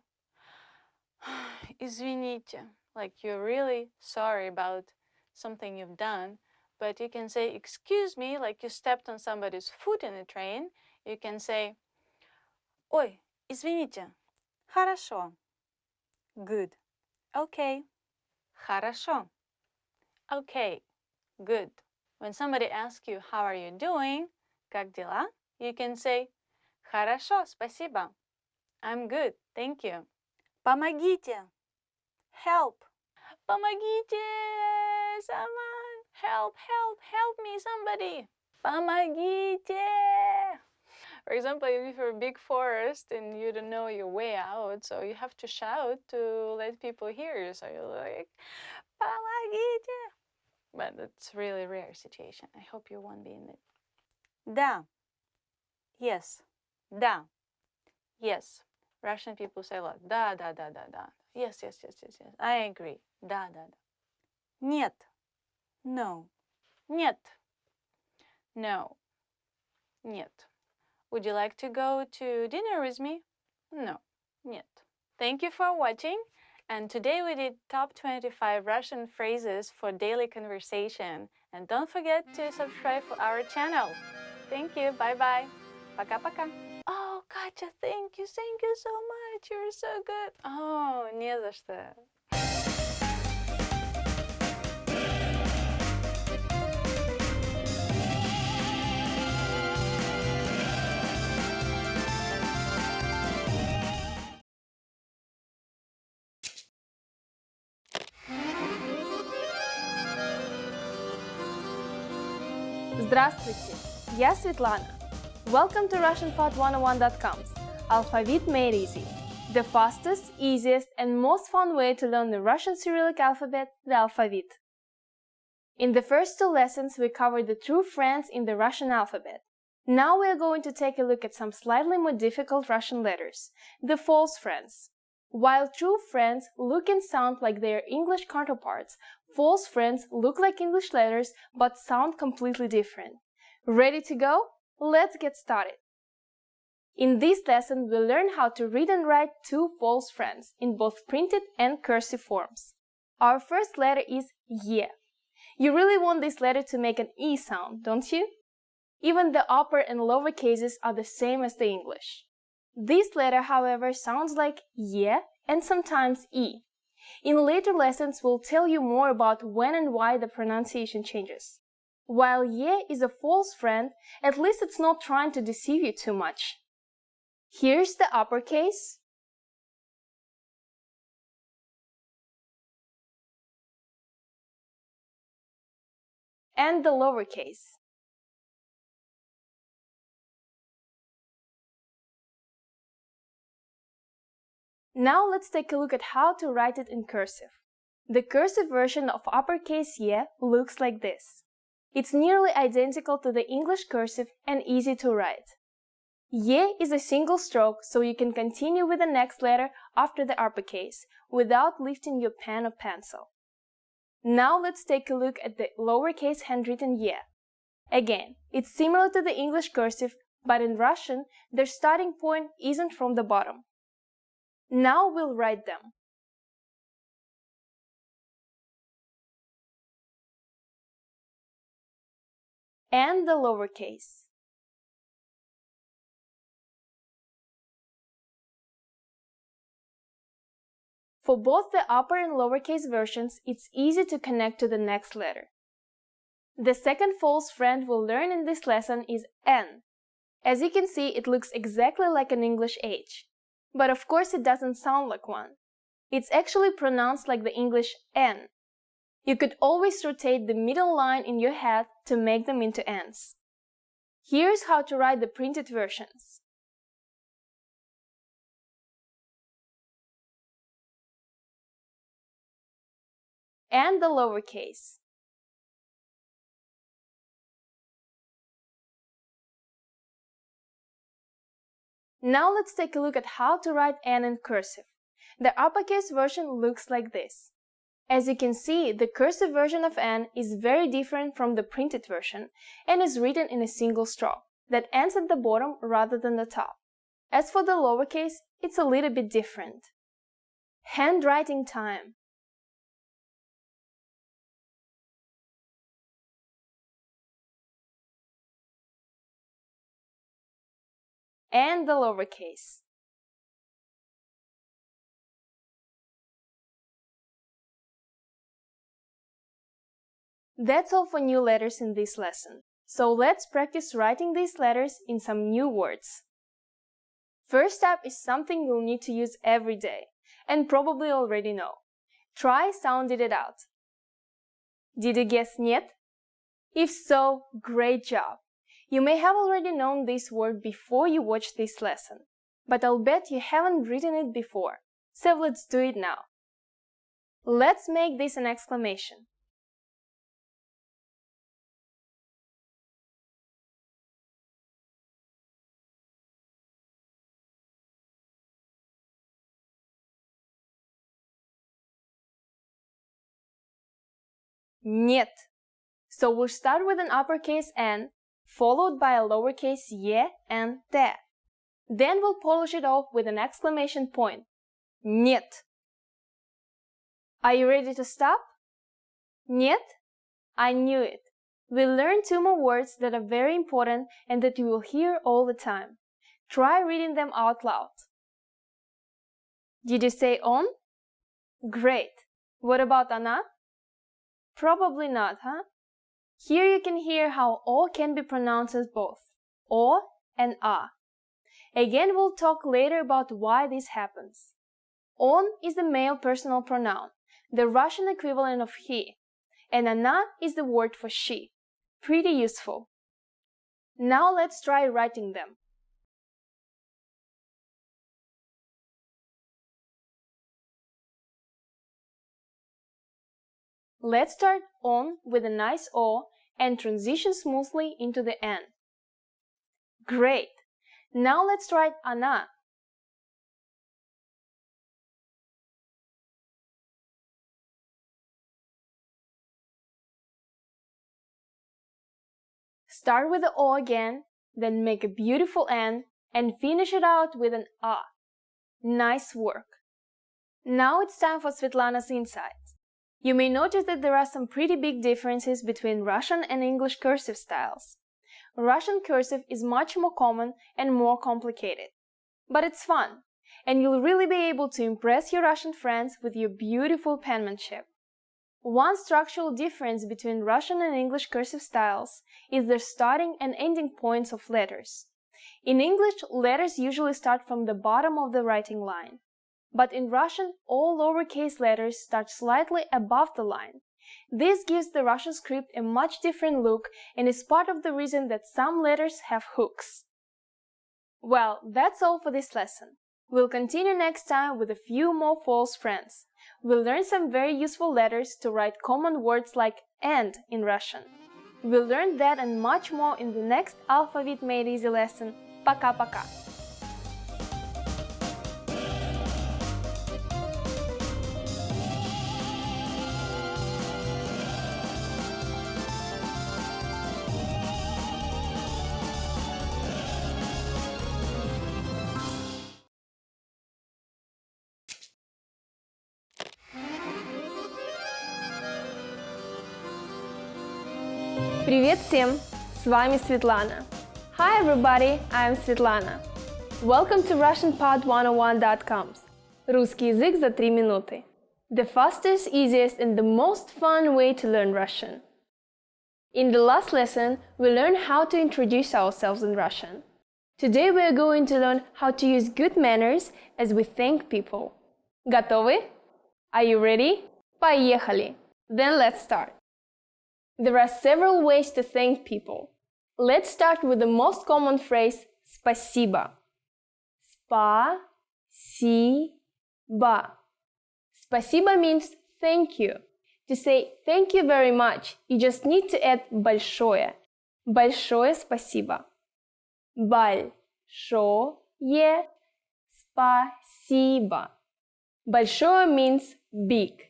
[SPEAKER 3] извините, like you're really sorry about something you've done. But you can say excuse me, like you stepped on somebody's foot in a train. You can say ой, извините. Хорошо. Good. Okay. Хорошо. Okay. Good. When somebody asks you how are you doing, как дела, you can say хорошо, спасибо. I'm good, thank you. Помогите. Help. Помогите. Someone. Help, help, help me, somebody. Помогите. For example, if you're a big forest and you don't know your way out, so you have to shout to let people hear you. So you're like, помогите. But it's really rare situation. I hope you won't be in it. Да. Yes. Да. Yes. Russian people say a lot. Да, да, да, да, да. Yes, yes, yes, yes, yes. I agree. Да, да, да. Нет. No. Нет. No. Нет. Would you like to go to dinner with me? No. Нет. Thank you for watching. And today we did top 25 Russian phrases for daily conversation. And don't forget to subscribe for our channel. Thank you. Bye-bye. Пока-пока. Oh, Katya, thank you so much. You're so good. Oh, не за что.
[SPEAKER 2] Здравствуйте, я Светлана. Welcome to RussianPod101.com's Alphabet Made Easy, the fastest, easiest, and most fun way to learn the Russian Cyrillic alphabet, the alphabet. In the first two lessons, we covered the true friends in the Russian alphabet. Now we are going to take a look at some slightly more difficult Russian letters, the false friends. While true friends look and sound like their English counterparts, false friends look like English letters but sound completely different. Ready to go? Let's get started. In this lesson, we'll learn how to read and write two false friends in both printed and cursive forms. Our first letter is Y. You really want this letter to make an E sound, don't you? Even the upper and lower cases are the same as the English. This letter, however, sounds like Y and sometimes E. In later lessons, we'll tell you more about when and why the pronunciation changes. While Y is a false friend, at least it's not trying to deceive you too much. Here's the uppercase. And the lowercase. Now let's take a look at how to write it in cursive. The cursive version of uppercase Y looks like this. It's nearly identical to the English cursive and easy to write. Y is a single stroke, so you can continue with the next letter after the uppercase without lifting your pen or pencil. Now let's take a look at the lowercase handwritten Y. Again, it's similar to the English cursive, but in Russian, their starting point isn't from the bottom. Now we'll write them. And the lowercase. For both the upper and lowercase versions, it's easy to connect to the next letter. The second false friend we'll learn in this lesson is N. As you can see, it looks exactly like an English H. But of course it doesn't sound like one. It's actually pronounced like the English N. You could always rotate the middle line in your head to make them into N's. Here's how to write the printed versions. And the lowercase. Now let's take a look at how to write N in cursive. The uppercase version looks like this. As you can see, the cursive version of N is very different from the printed version and is written in a single stroke that ends at the bottom rather than the top. As for the lowercase, it's a little bit different. Handwriting time. And the lowercase. That's all for new letters in this lesson. So let's practice writing these letters in some new words. First up is something you'll need to use every day, and probably already know. Try sounding it out. Did you guess нет? If so, great job! You may have already known this word before you watched this lesson, but I'll bet you haven't written it before, so let's do it now. Let's make this an exclamation. Нет. So we'll start with an uppercase N, followed by a lowercase Y and T. Then we'll polish it off with an exclamation point. Нет. Are you ready to stop? Нет? I knew it. We'll learn 2 more words that are very important and that you will hear all the time. Try reading them out loud. Did you say on? Great. What about она? Probably not, huh? Here you can hear how O can be pronounced as both O and A. Again, we'll talk later about why this happens. On is the male personal pronoun, the Russian equivalent of he, and она is the word for she. Pretty useful. Now let's try writing them. Let's start on with a nice O and transition smoothly into the N. Great! Now let's write она. Start with the O again, then make a beautiful N and finish it out with an A. Nice work! Now it's time for Svetlana's insights. You may notice that there are some pretty big differences between Russian and English cursive styles. Russian cursive is much more common and more complicated. But it's fun, and you'll really be able to impress your Russian friends with your beautiful penmanship. One structural difference between Russian and English cursive styles is their starting and ending points of letters. In English, letters usually start from the bottom of the writing line. But in Russian, all lowercase letters start slightly above the line. This gives the Russian script a much different look and is part of the reason that some letters have hooks. Well, that's all for this lesson. We'll continue next time with a few more false friends. We'll learn some very useful letters to write common words like and in Russian. We'll learn that and much more in the next Alphabet Made Easy lesson. Пока-пока! Привет всем! С вами Светлана. Hi everybody, I'm Svetlana. Welcome to RussianPod101.coms. Русский язык за 3 минуты. The fastest, easiest and the most fun way to learn Russian. In the last lesson, we learned how to introduce ourselves in Russian. Today we are going to learn how to use good manners as we thank people. Готовы? Are you ready? Поехали! Then let's start. There are several ways to thank people. Let's start with the most common phrase спасибо. Спасибо. Спасибо means thank you. To say thank you very much, you just need to add большое. Большое спасибо. Большое спасибо. Большое means big.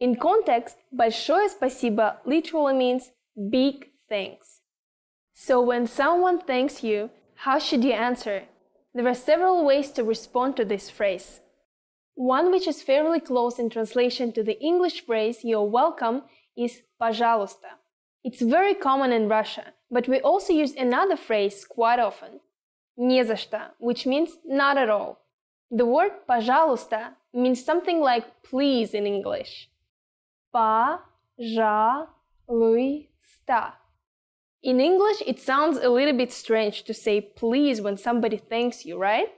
[SPEAKER 2] In context, большое спасибо literally means big thanks. So when someone thanks you, how should you answer? There are several ways to respond to this phrase. One which is fairly close in translation to the English phrase "you're welcome" is пожалуйста. It's very common in Russia, but we also use another phrase quite often. Не за что, which means not at all. The word пожалуйста means something like please in English. Пожалуйста. In English, it sounds a little bit strange to say please when somebody thanks you, right?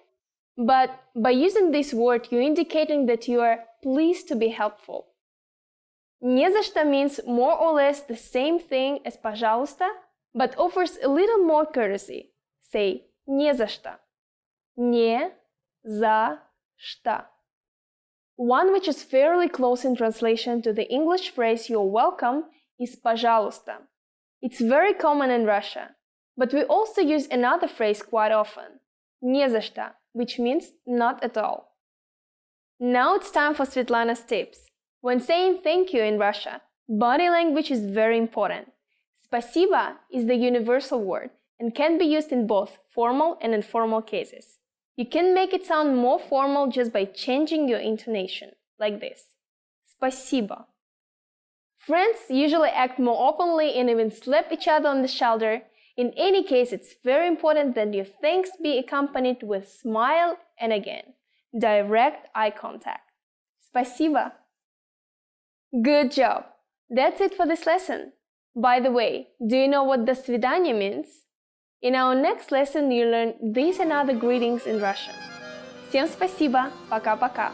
[SPEAKER 2] But by using this word, you're indicating that you are pleased to be helpful. Не за что means more or less the same thing as пожалуйста, but offers a little more courtesy. Say не за что. Не за что. One which is fairly close in translation to the English phrase "you're welcome" is пожалуйста. It's very common in Russia, but we also use another phrase quite often, не за что, which means not at all. Now it's time for Svetlana's tips. When saying thank you in Russia, body language is very important. Спасибо is the universal word and can be used in both formal and informal cases. You can make it sound more formal just by changing your intonation, like this. Спасибо. Friends usually act more openly and even slap each other on the shoulder. In any case, it's very important that your thanks be accompanied with smile and again, direct eye contact. Спасибо. Good job. That's it for this lesson. By the way, do you know what до свидания means? In our next lesson, you learn these and other greetings in Russian. Всем спасибо. Пока-пока.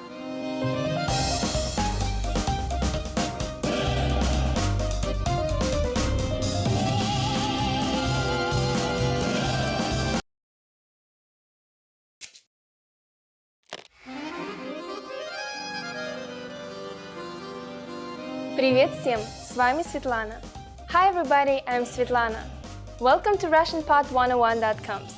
[SPEAKER 2] Привет всем! С вами Светлана. Hi everybody, I'm Svetlana. Welcome to RussianPod101.coms.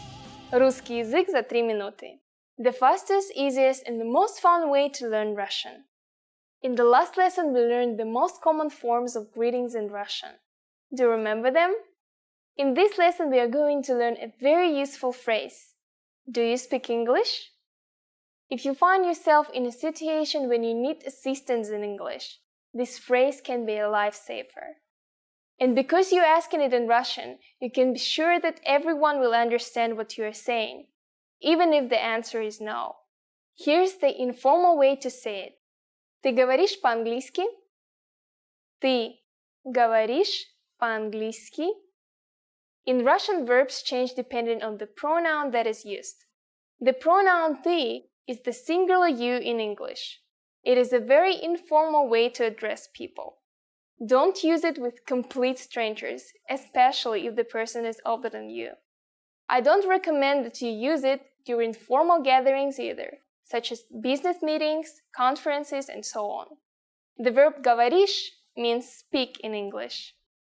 [SPEAKER 2] Русский язык за 3 минуты. The fastest, easiest, and the most fun way to learn Russian. In the last lesson, we learned the most common forms of greetings in Russian. Do you remember them? In this lesson, we are going to learn a very useful phrase. Do you speak English? If you find yourself in a situation when you need assistance in English, this phrase can be a lifesaver. And because you're asking it in Russian, you can be sure that everyone will understand what you are saying, even if the answer is no. Here's the informal way to say it. Ты говоришь по-английски? Ты говоришь по-английски? In Russian, verbs change depending on the pronoun that is used. The pronoun ты is the singular you in English. It is a very informal way to address people. Don't use it with complete strangers, especially if the person is older than you. I don't recommend that you use it during formal gatherings either, such as business meetings, conferences, and so on. The verb говоришь means speak in English.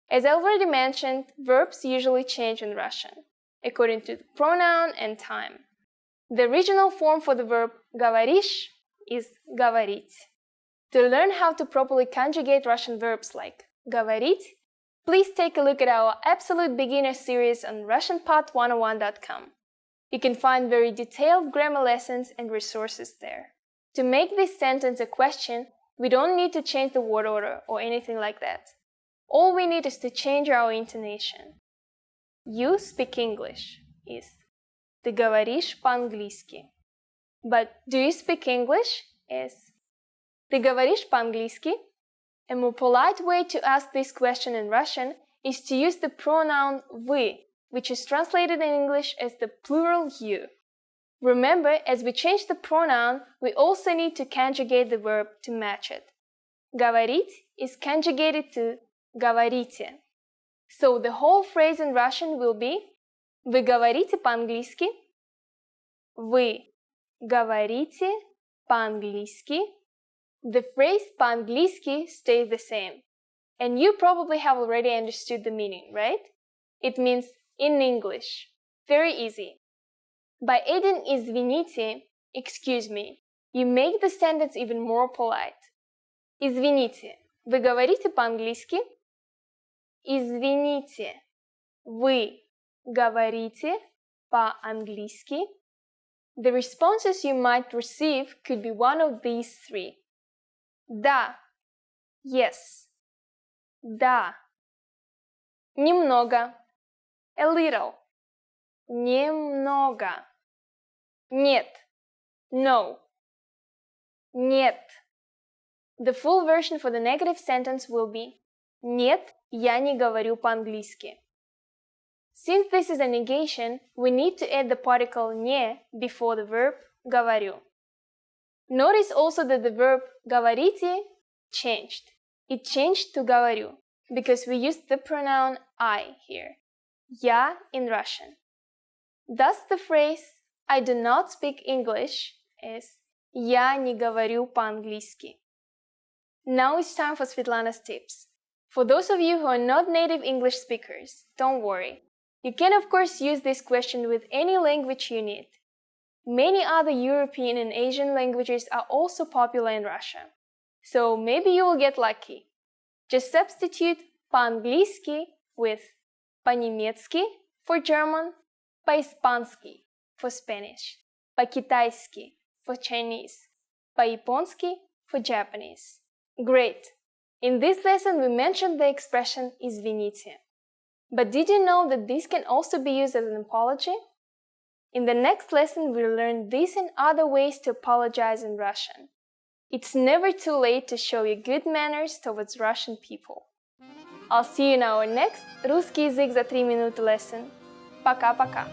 [SPEAKER 2] As I already mentioned, verbs usually change in Russian, according to the pronoun and time. The original form for the verb говоришь is говорить. To learn how to properly conjugate Russian verbs like говорить, please take a look at our Absolute Beginner series on RussianPod101.com. You can find very detailed grammar lessons and resources there. To make this sentence a question, we don't need to change the word order or anything like that. All we need is to change our intonation. You speak English is ты говоришь по-английски. But do you speak English is ты говоришь по-английски? A more polite way to ask this question in Russian is to use the pronoun вы, which is translated in English as the plural you. Remember, as we change the pronoun, we also need to conjugate the verb to match it. Говорить is conjugated to говорите. So the whole phrase in Russian will be вы говорите по-английски? Вы говорите по-английски? The phrase по-английски stays the same. And you probably have already understood the meaning, right? It means in English. Very easy. By adding извините, excuse me, you make the sentence even more polite. Извините, вы говорите по-английски? Извините, вы говорите по-английски? The responses you might receive could be one of these three. Да, yes. Да. Немного, a little. Немного. Нет, no. Нет. The full version for the negative sentence will be Нет, я не говорю по-английски. Since this is a negation, we need to add the particle не before the verb говорю. Notice also that the verb говорите changed. It changed to говорю because we used the pronoun I here. Я in Russian. Thus the phrase I do not speak English is Я не говорю по-английски. Now it's time for Svetlana's tips. For those of you who are not native English speakers, don't worry. You can of course use this question with any language you need. Many other European and Asian languages are also popular in Russia. So maybe you will get lucky. Just substitute по-английски with по-немецки for German, по-испански for Spanish, по-китайски for Chinese, по-японски for Japanese. Great! In this lesson, we mentioned the expression "извините." But did you know that this can also be used as an apology? In the next lesson, we'll learn this and other ways to apologize in Russian. It's never too late to show your good manners towards Russian people. I'll see you in our next «Русский язык за 3 минуты» lesson. Пока-пока!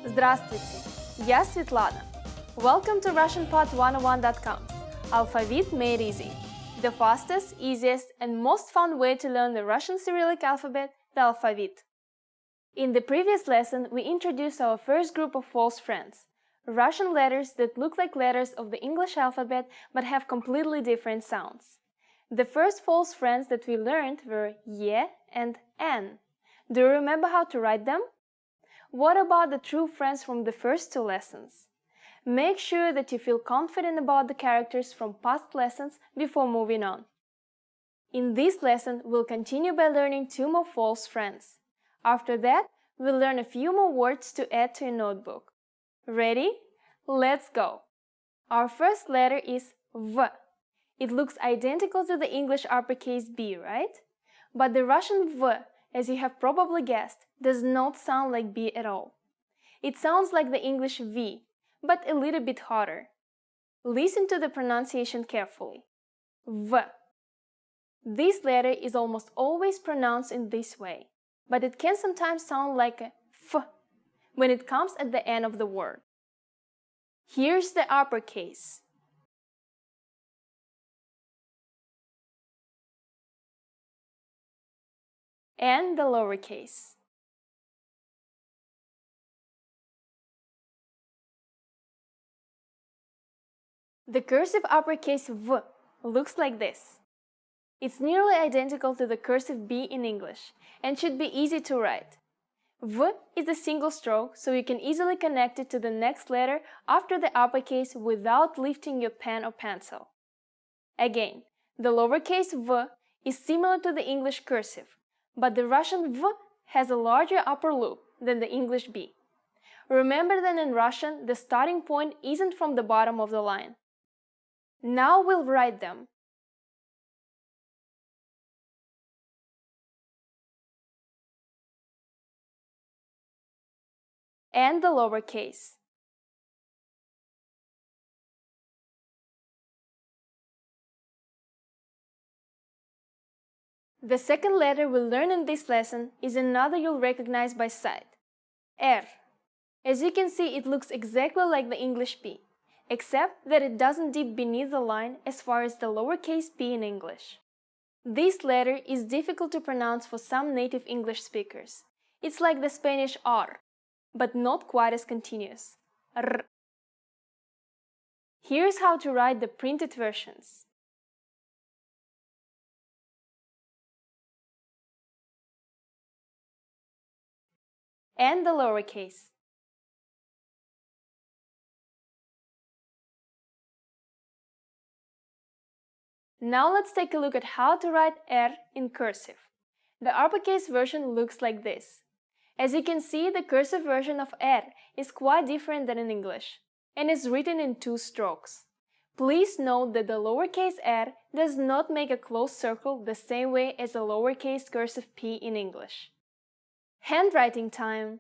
[SPEAKER 2] Здравствуйте, я Светлана. Welcome to RussianPod101.com's Alphabet Made Easy, the fastest, easiest, and most fun way to learn the Russian Cyrillic alphabet, the alphabet. In the previous lesson, we introduced our first group of false friends, Russian letters that look like letters of the English alphabet but have completely different sounds. The first false friends that we learned were ye and n. Do you remember how to write them? What about the true friends from the first 2 lessons? Make sure that you feel confident about the characters from past lessons before moving on. In this lesson, we'll continue by learning 2 more false friends. After that, we'll learn a few more words to add to your notebook. Ready? Let's go! Our first letter is V. It looks identical to the English uppercase B, right? But the Russian V, as you have probably guessed, does not sound like B at all. It sounds like the English V, but a little bit harder. Listen to the pronunciation carefully. V. This letter is almost always pronounced in this way, but it can sometimes sound like a F when it comes at the end of the word. Here's the uppercase. And the lowercase. The cursive uppercase V looks like this. It's nearly identical to the cursive B in English and should be easy to write. V is a single stroke, so you can easily connect it to the next letter after the uppercase without lifting your pen or pencil. Again, the lowercase v is similar to the English cursive, but the Russian V has a larger upper loop than the English B. Remember that in Russian, the starting point isn't from the bottom of the line. Now we'll write them. And the lowercase. The second letter we'll learn in this lesson is another you'll recognize by sight, R. As you can see, it looks exactly like the English P, except that it doesn't dip beneath the line as far as the lowercase p in English. This letter is difficult to pronounce for some native English speakers. It's like the Spanish R, but not quite as continuous. R. Here's how to write the printed versions. And the lowercase. Now let's take a look at how to write R in cursive. The uppercase version looks like this. As you can see, the cursive version of R is quite different than in English, and is written in 2 strokes. Please note that the lowercase r does not make a closed circle the same way as the lowercase cursive p in English. Handwriting time.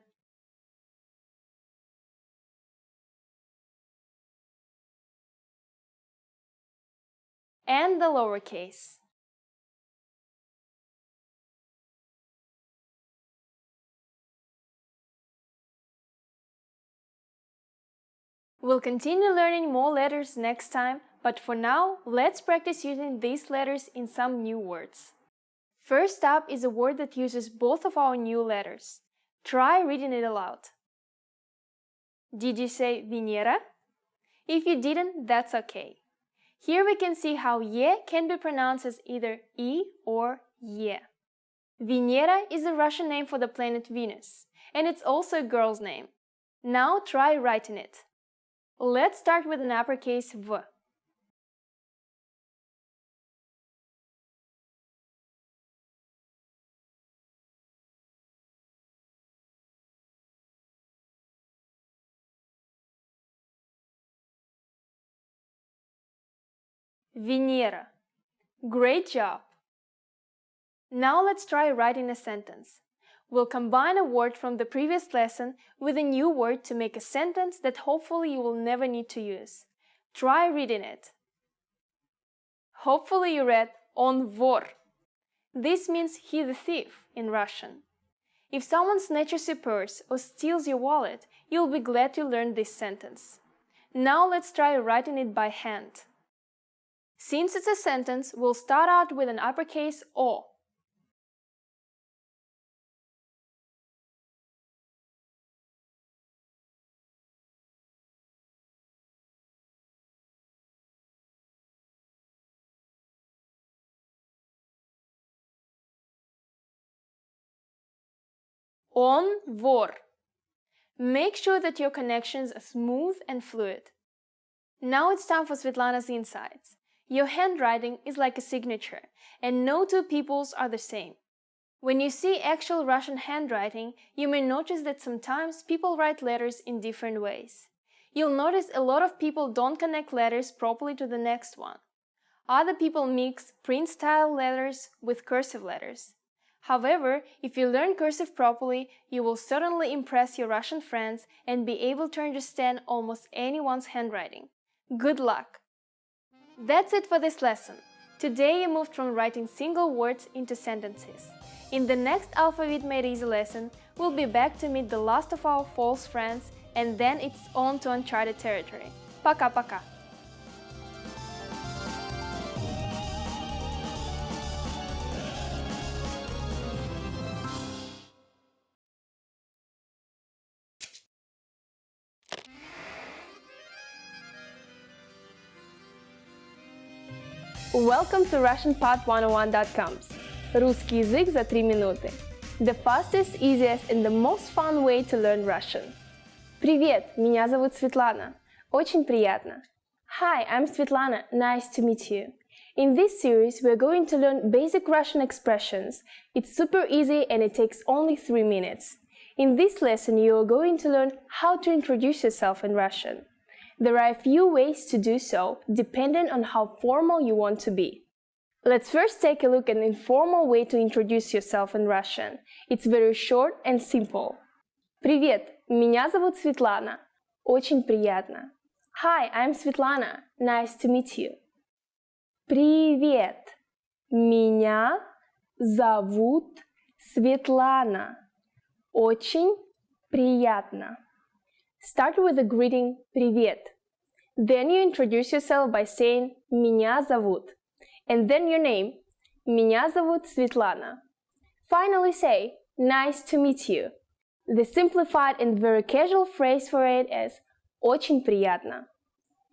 [SPEAKER 2] And the lowercase. We'll continue learning more letters next time, but for now, let's practice using these letters in some new words. First up is a word that uses both of our new letters. Try reading it aloud. Did you say Venera? If you didn't, that's okay. Here we can see how ye can be pronounced as either e or ye. Venera is a Russian name for the planet Venus, and it's also a girl's name. Now try writing it. Let's start with an uppercase V. Venera. Great job! Now let's try writing a sentence. We'll combine a word from the previous lesson with a new word to make a sentence that hopefully you will never need to use. Try reading it. Hopefully you read on vor. This means he's a thief in Russian. If someone snatches your purse or steals your wallet, you'll be glad you learned this sentence. Now let's try writing it by hand. Since it's a sentence, we'll start out with an uppercase O. On vor. Make sure that your connections are smooth and fluid. Now it's time for Svetlana's insights. Your handwriting is like a signature, and no two people's are the same. When you see actual Russian handwriting, you may notice that sometimes people write letters in different ways. You'll notice a lot of people don't connect letters properly to the next one. Other people mix print-style letters with cursive letters. However, if you learn cursive properly, you will certainly impress your Russian friends and be able to understand almost anyone's handwriting. Good luck! That's it for this lesson. Today you moved from writing single words into sentences. In the next Alphabet Made Easy lesson, we'll be back to meet the last of our false friends, and then it's on to uncharted territory. Пока-пока! Welcome to RussianPod101.coms. Русский язык за 3 минуты. The fastest, easiest and the most fun way to learn Russian. Привет, меня зовут Светлана. Очень приятно. Hi, I'm Svetlana. Nice to meet you. In this series, we're going to learn basic Russian expressions. It's super easy and it takes only 3 minutes. In this lesson, you are going to learn how to introduce yourself in Russian. There are a few ways to do so, depending on how formal you want to be. Let's first take a look at an informal way to introduce yourself in Russian. It's very short and simple. Привет, меня зовут Светлана. Очень приятно. Hi, I'm Svetlana. Nice to meet you. Привет, меня зовут Светлана. Очень приятно. Start with the greeting «Привет». Then you introduce yourself by saying «Меня зовут», and then your name «Меня зовут Светлана». Finally say «Nice to meet you». The simplified and very casual phrase for it is «Очень приятно».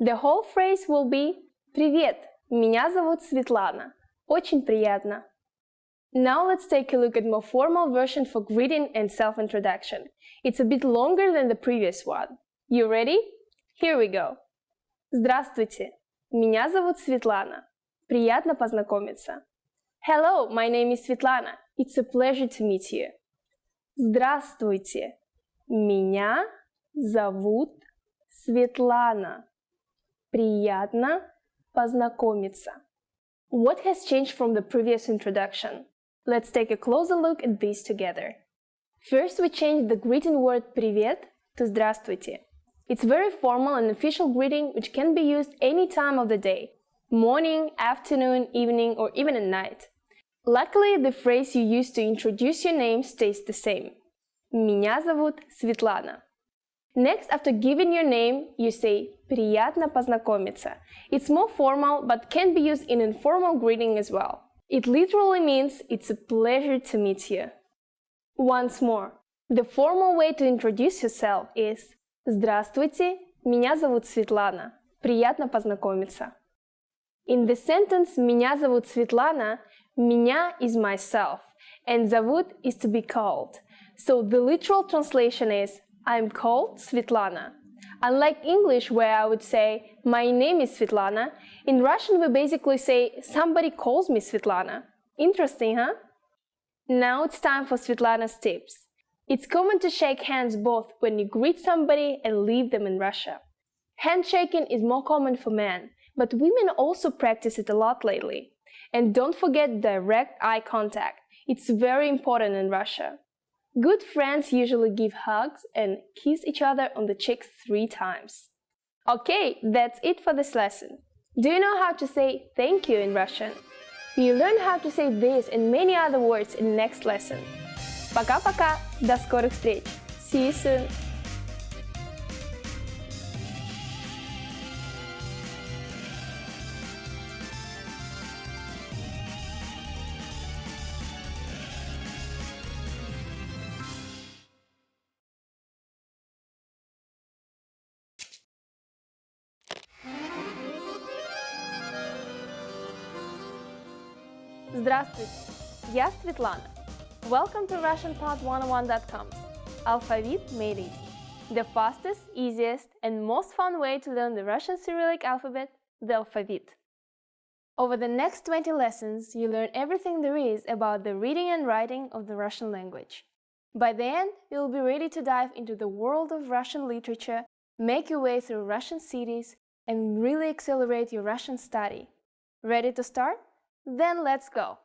[SPEAKER 2] The whole phrase will be «Привет, меня зовут Светлана. Очень приятно». Now let's take a look at more formal version for greeting and self-introduction. It's a bit longer than the previous one. You ready? Here we go. Здравствуйте, меня зовут Светлана. Приятно познакомиться. Hello, my name is Svetlana. It's a pleasure to meet you. Здравствуйте, меня зовут Светлана. Приятно познакомиться. What has changed from the previous introduction? Let's take a closer look at these together. First, we changed the greeting word «привет» to «здравствуйте». It's very formal and official greeting which can be used any time of the day, morning, afternoon, evening, or even at night. Luckily, the phrase you use to introduce your name stays the same. Меня зовут Светлана. Next, after giving your name, you say «приятно познакомиться». It's more formal, but can be used in informal greeting as well. It literally means it's a pleasure to meet you. Once more, the formal way to introduce yourself is «Здравствуйте, меня зовут Светлана. Приятно познакомиться». In the sentence «Меня зовут Светлана», «меня» is myself, And zovut is to be called. So the literal translation is I'm called Svetlana. Unlike English, where I would say my name is Svetlana, in Russian we basically say somebody calls me Svetlana. Interesting, huh? Now it's time for Svetlana's tips. It's common to shake hands both when you greet somebody and leave them in Russia. Handshaking is more common for men, but women also practice it a lot lately. And don't forget direct eye contact. It's very important in Russia. Good friends usually give hugs and kiss each other on the cheeks 3 times. Okay, that's it for this lesson. Do you know how to say thank you in Russian? You'll learn how to say this and many other words in the next lesson. Пока-пока! До скорых встреч! See you soon! Здравствуйте! Я Светлана. Welcome to RussianPod101.com's Alphabet Made Easy, the fastest, easiest, and most fun way to learn the Russian Cyrillic alphabet, the alphabet. Over the next 20 lessons, you learn everything there is about the reading and writing of the Russian language. By the end, you'll be ready to dive into the world of Russian literature, make your way through Russian cities, and really accelerate your Russian study. Ready to start? Then let's go!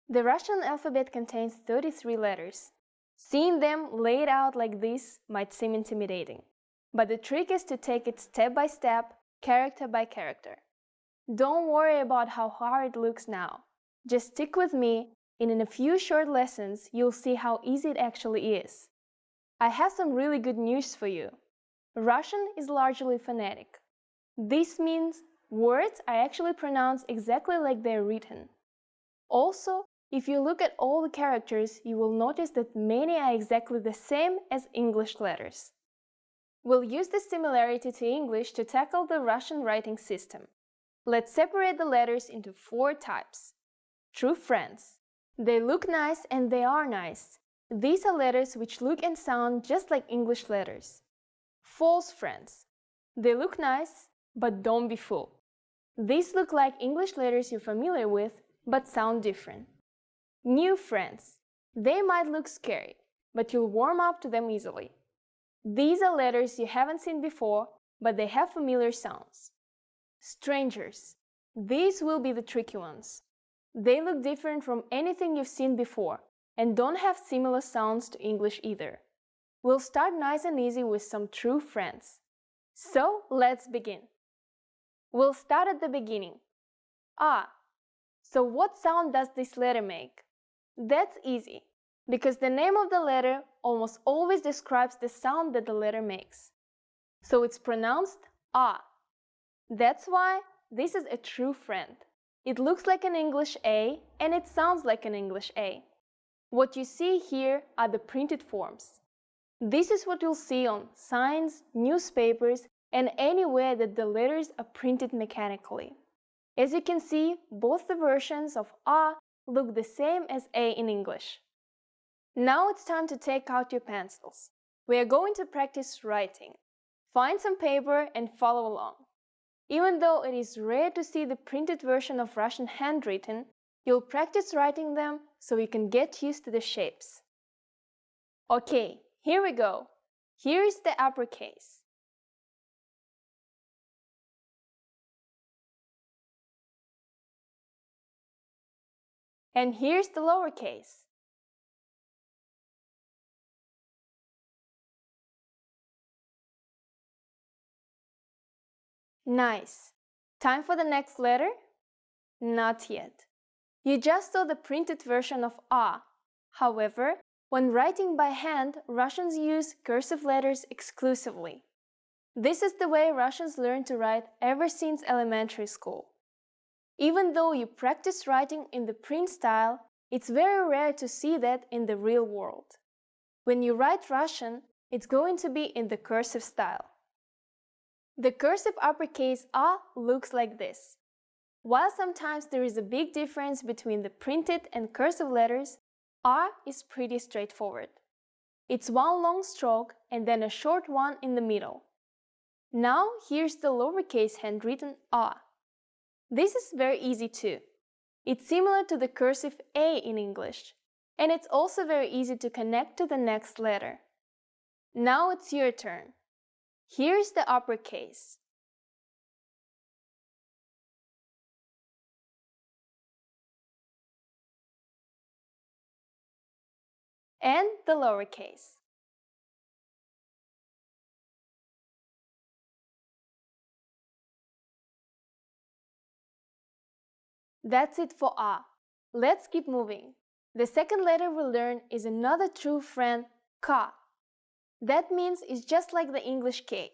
[SPEAKER 2] The Russian alphabet contains 33 letters. Seeing them laid out like this might seem intimidating, but the trick is to take it step by step, character by character. Don't worry about how hard it looks now. Just stick with me, and in a few short lessons, you'll see how easy it actually is. I have some really good news for you. Russian is largely phonetic. This means words are actually pronounced exactly like they're written. Also, if you look at all the characters, you will notice that many are exactly the same as English letters. We'll use this similarity to English to tackle the Russian writing system. Let's separate the letters into 4 types. True friends. They look nice and they are nice. These are letters which look and sound just like English letters. False friends. They look nice, but don't be fooled. These look like English letters you're familiar with, but sound different. New friends. They might look scary, but you'll warm up to them easily. These are letters you haven't seen before, but they have familiar sounds. Strangers. These will be the tricky ones. They look different from anything you've seen before, and don't have similar sounds to English either. We'll start nice and easy with some true friends. So, let's begin. We'll start at the beginning. Ah. So what sound does this letter make? That's easy, because the name of the letter almost always describes the sound that the letter makes. So it's pronounced ah. That's why this is a true friend. It looks like an English A and it sounds like an English A. What you see here are the printed forms. This is what you'll see on signs, newspapers, and anywhere that the letters are printed mechanically. As you can see, both the versions of A look the same as A in English. Now it's time to take out your pencils. We are going to practice writing. Find some paper and follow along. Even though it is rare to see the printed version of Russian handwritten, you'll practice writing them so you can get used to the shapes. Okay, here we go. Here is the uppercase. And here's the lowercase. Nice. Time for the next letter? Not yet. You just saw the printed version of A. However, when writing by hand, Russians use cursive letters exclusively. This is the way Russians learn to write ever since elementary school. Even though you practice writing in the print style, it's very rare to see that in the real world. When you write Russian, it's going to be in the cursive style. The cursive uppercase A looks like this. While sometimes there is a big difference between the printed and cursive letters, A is pretty straightforward. It's one long stroke and then a short one in the middle. Now here's the lowercase handwritten A. This is very easy too. It's similar to the cursive A in English, and it's also very easy to connect to the next letter. Now it's your turn. Here's the uppercase. And the lowercase. That's it for A. Let's keep moving. The second letter we'll learn is another true friend, K. That means it's just like the English K.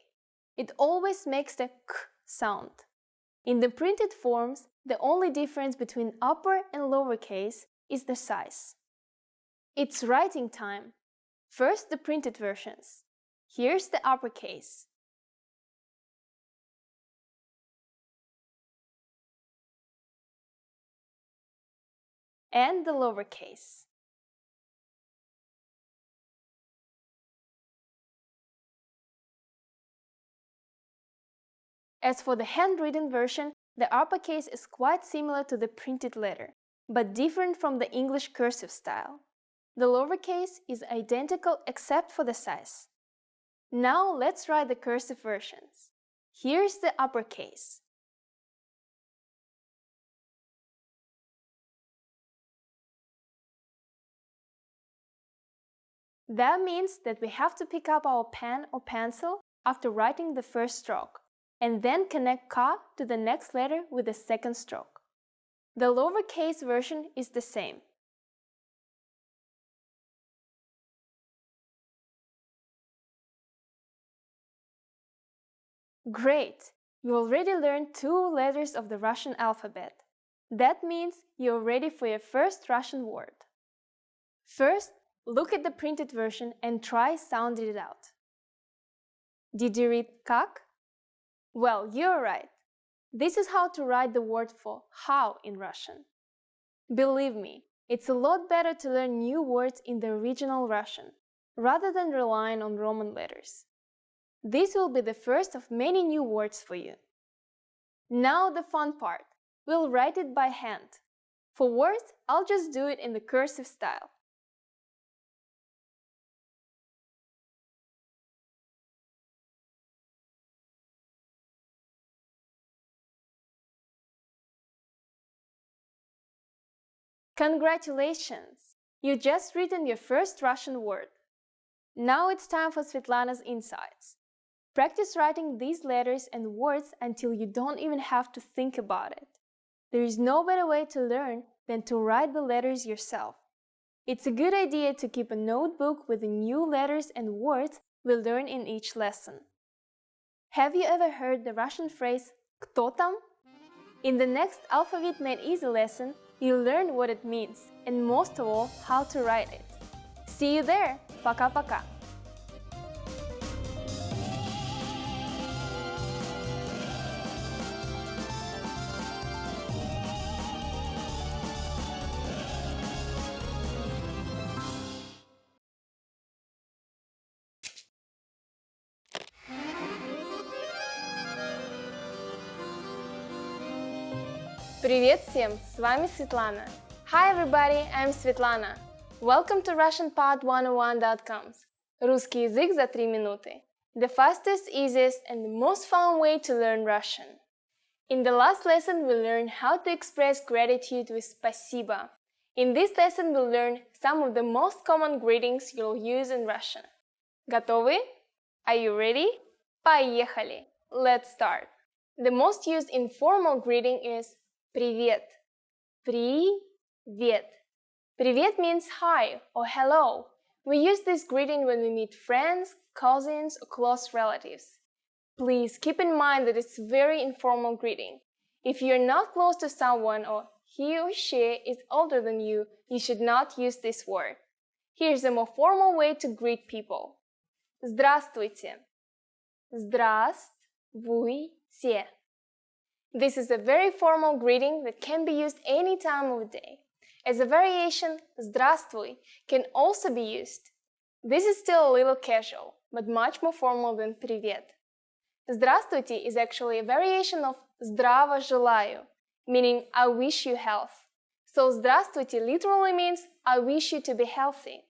[SPEAKER 2] It always makes the K sound. In the printed forms, the only difference between upper and lowercase is the size. It's writing time. First, the printed versions. Here's the uppercase. And the lowercase. As for the handwritten version, the uppercase is quite similar to the printed letter, but different from the English cursive style. The lowercase is identical except for the size. Now let's write the cursive versions. Here's the uppercase. That means that we have to pick up our pen or pencil after writing the first stroke, and then connect K to the next letter with the second stroke. The lowercase version is the same. Great! You already learned 2 letters of the Russian alphabet. That means you're ready for your first Russian word. First, look at the printed version and try sounding it out. Did you read как? Well, you're right. This is how to write the word for how in Russian. Believe me, it's a lot better to learn new words in the original Russian, rather than relying on Roman letters. This will be the first of many new words for you. Now the fun part. We'll write it by hand. For words, I'll just do it in the cursive style. Congratulations! You just written your first Russian word. Now it's time for Svetlana's insights. Practice writing these letters and words until you don't even have to think about it. There is no better way to learn than to write the letters yourself. It's a good idea to keep a notebook with the new letters and words we learn in each lesson. Have you ever heard the Russian phrase «Кто там?» In the next Alphabet Made Easy lesson, you'll learn what it means and most of all, how to write it. See you there! Пока-пока! Привет всем! С вами Светлана. Hi everybody, I'm Svetlana. Welcome to RussianPod101.com's Русский язык за 3 минуты. The fastest, easiest, and the most fun way to learn Russian. In the last lesson, we learned how to express gratitude with спасибо. In this lesson, we'll learn some of the most common greetings you'll use in Russian. Готовы? Are you ready? Поехали! Let's start. The most used informal greeting is Привет. Привет. Привет means hi or hello. We use this greeting when we meet friends, cousins, or close relatives. Please keep in mind that it's a very informal greeting. If you're not close to someone or he or she is older than you, you should not use this word. Here's a more formal way to greet people. Здравствуйте. Здравствуйте. This is a very formal greeting that can be used any time of the day. As a variation, здравствуй can also be used. This is still a little casual, but much more formal than привет. Здравствуйте is actually a variation of здраво желаю, meaning I wish you health. So здравствуйте literally means I wish you to be healthy.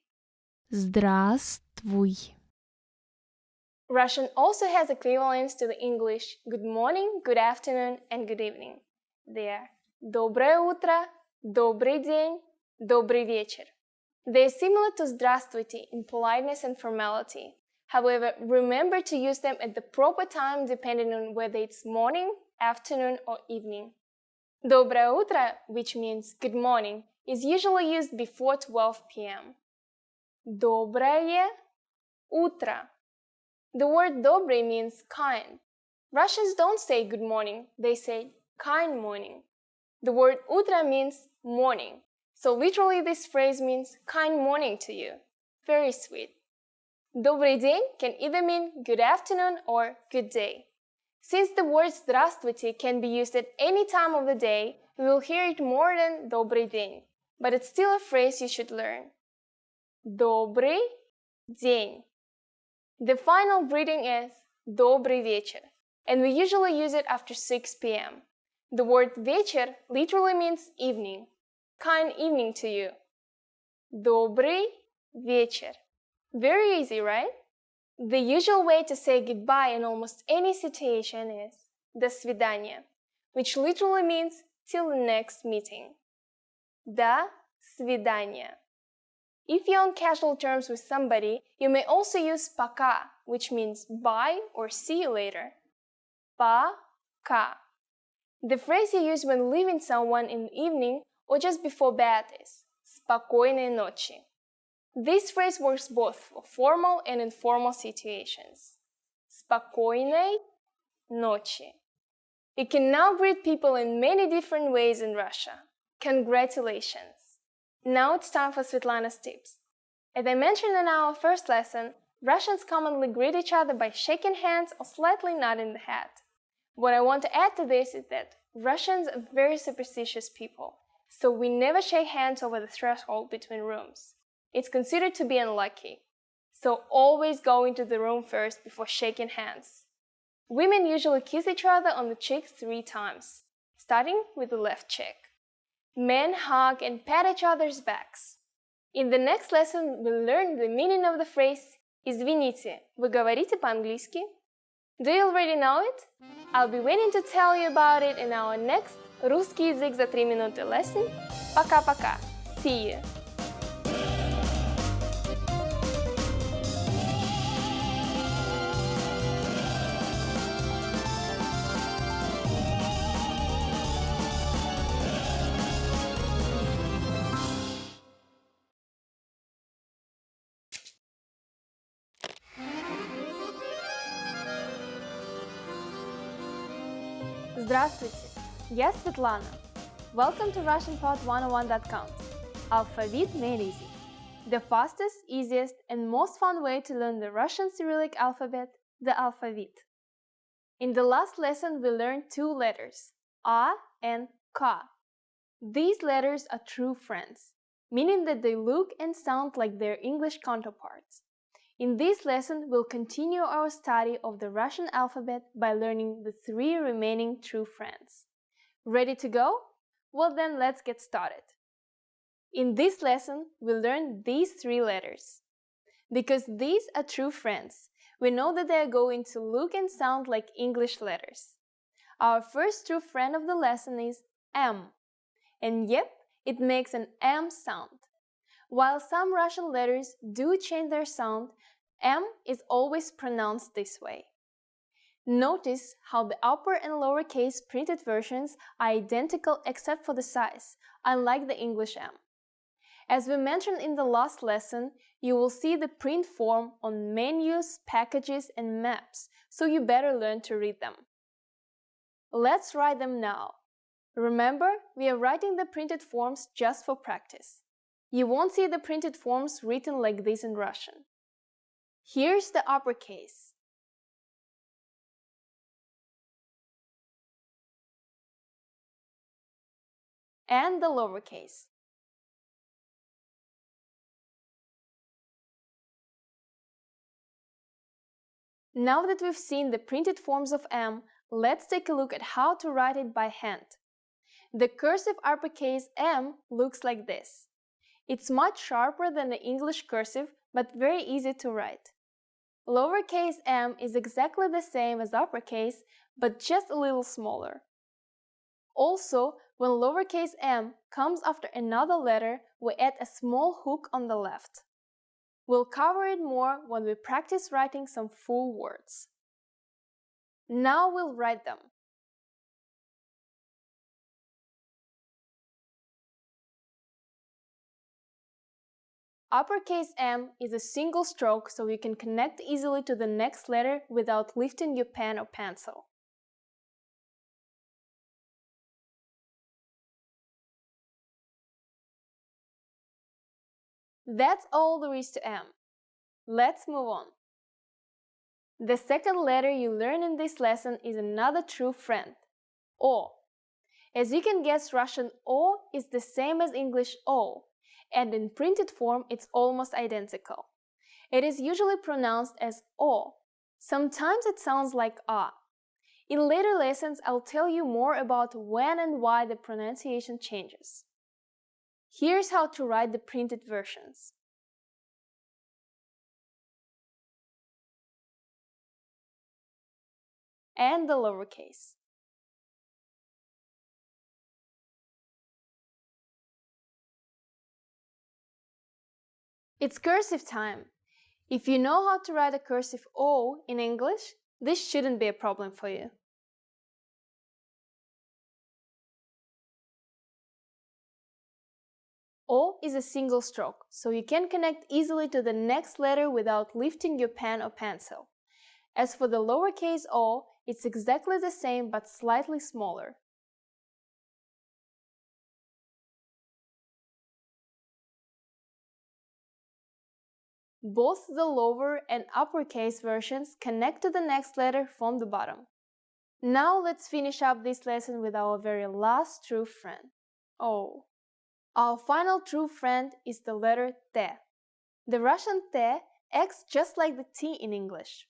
[SPEAKER 4] Здравствуй.
[SPEAKER 2] Russian also has equivalents to the English good morning, good afternoon, and good evening. They are доброе утро, добрый день, добрый вечер. They are similar to здравствуйте in politeness and formality. However, remember to use them at the proper time depending on whether it's morning, afternoon, or evening. Доброе утро, which means good morning, is usually used before 12 p.m. Доброе утро. The word добрый means kind. Russians don't say good morning, they say kind morning. The word утро means morning. So literally this phrase means kind morning to you. Very sweet. Добрый день can either mean good afternoon or good day. Since the word здравствуйте can be used at any time of the day, we will hear it more than добрый день. But it's still a phrase you should learn. Добрый день. The final greeting is добрый вечер, and we usually use it after 6 p.m. The word вечер literally means evening. Kind evening to you. Добрый вечер. Very easy, right? The usual way to say goodbye in almost any situation is до свидания, which literally means till the next meeting. До свидания. If you're on casual terms with somebody, you may also use пока, which means bye or see you later. Пока. The phrase you use when leaving someone in the evening or just before bed is спокойной ночи. This phrase works both for formal and informal situations. Спокойной ночи. You can now greet people in many different ways in Russia. Congratulations! Now it's time for Svetlana's tips. As I mentioned in our first lesson, Russians commonly greet each other by shaking hands or slightly nodding the head. What I want to add to this is that Russians are very superstitious people, so we never shake hands over the threshold between rooms. It's considered to be unlucky. So always go into the room first before shaking hands. Women usually kiss each other on the cheek 3 times, starting with the left cheek. Men hug and pat each other's backs. In the next lesson, we'll learn the meaning of the phrase «Извините, вы говорите по-английски?» Do you already know it? I'll be waiting to tell you about it in our next «Русский язык за 3 минуты» lesson. Пока-пока. See you. Здравствуйте, я Светлана. Welcome to RussianPod101.com. Alphabet made easy. The fastest, easiest, and most fun way to learn the Russian Cyrillic alphabet, the alphabet. In the last lesson, we learned 2 letters, A and K. These letters are true friends, meaning that they look and sound like their English counterparts. In this lesson, we'll continue our study of the Russian alphabet by learning the 3 remaining true friends. Ready to go? Well then, let's get started. In this lesson, we'll learn these 3 letters. Because these are true friends, we know that they are going to look and sound like English letters. Our first true friend of the lesson is M. And yep, it makes an M sound. While some Russian letters do change their sound, M is always pronounced this way. Notice how the upper and lowercase printed versions are identical except for the size, unlike the English M. As we mentioned in the last lesson, you will see the print form on menus, packages, and maps, so you better learn to read them. Let's write them now. Remember, we are writing the printed forms just for practice. You won't see the printed forms written like this in Russian. Here's the uppercase. And the lowercase. Now that we've seen the printed forms of M, let's take a look at how to write it by hand. The cursive uppercase M looks like this. It's much sharper than the English cursive, but very easy to write. Lowercase m is exactly the same as uppercase, but just a little smaller. Also, when lowercase m comes after another letter, we add a small hook on the left. We'll cover it more when we practice writing some full words. Now we'll write them. Uppercase M is a single stroke, so you can connect easily to the next letter without lifting your pen or pencil. That's all there is to M. Let's move on. The second letter you learn in this lesson is another true friend, O. As you can guess, Russian O is the same as English O, and in printed form it's almost identical. It is usually pronounced as O. Sometimes it sounds like A. In later lessons, I'll tell you more about when and why the pronunciation changes. Here's how to write the printed versions. And the lowercase. It's cursive time. If you know how to write a cursive O in English, this shouldn't be a problem for you. O is a single stroke, so you can connect easily to the next letter without lifting your pen or pencil. As for the lowercase o, it's exactly the same but slightly smaller. Both the lower and uppercase versions connect to the next letter from the bottom. Now let's finish up this lesson with our very last true friend, O. Our final true friend is the letter T. The Russian T acts just like the T in English.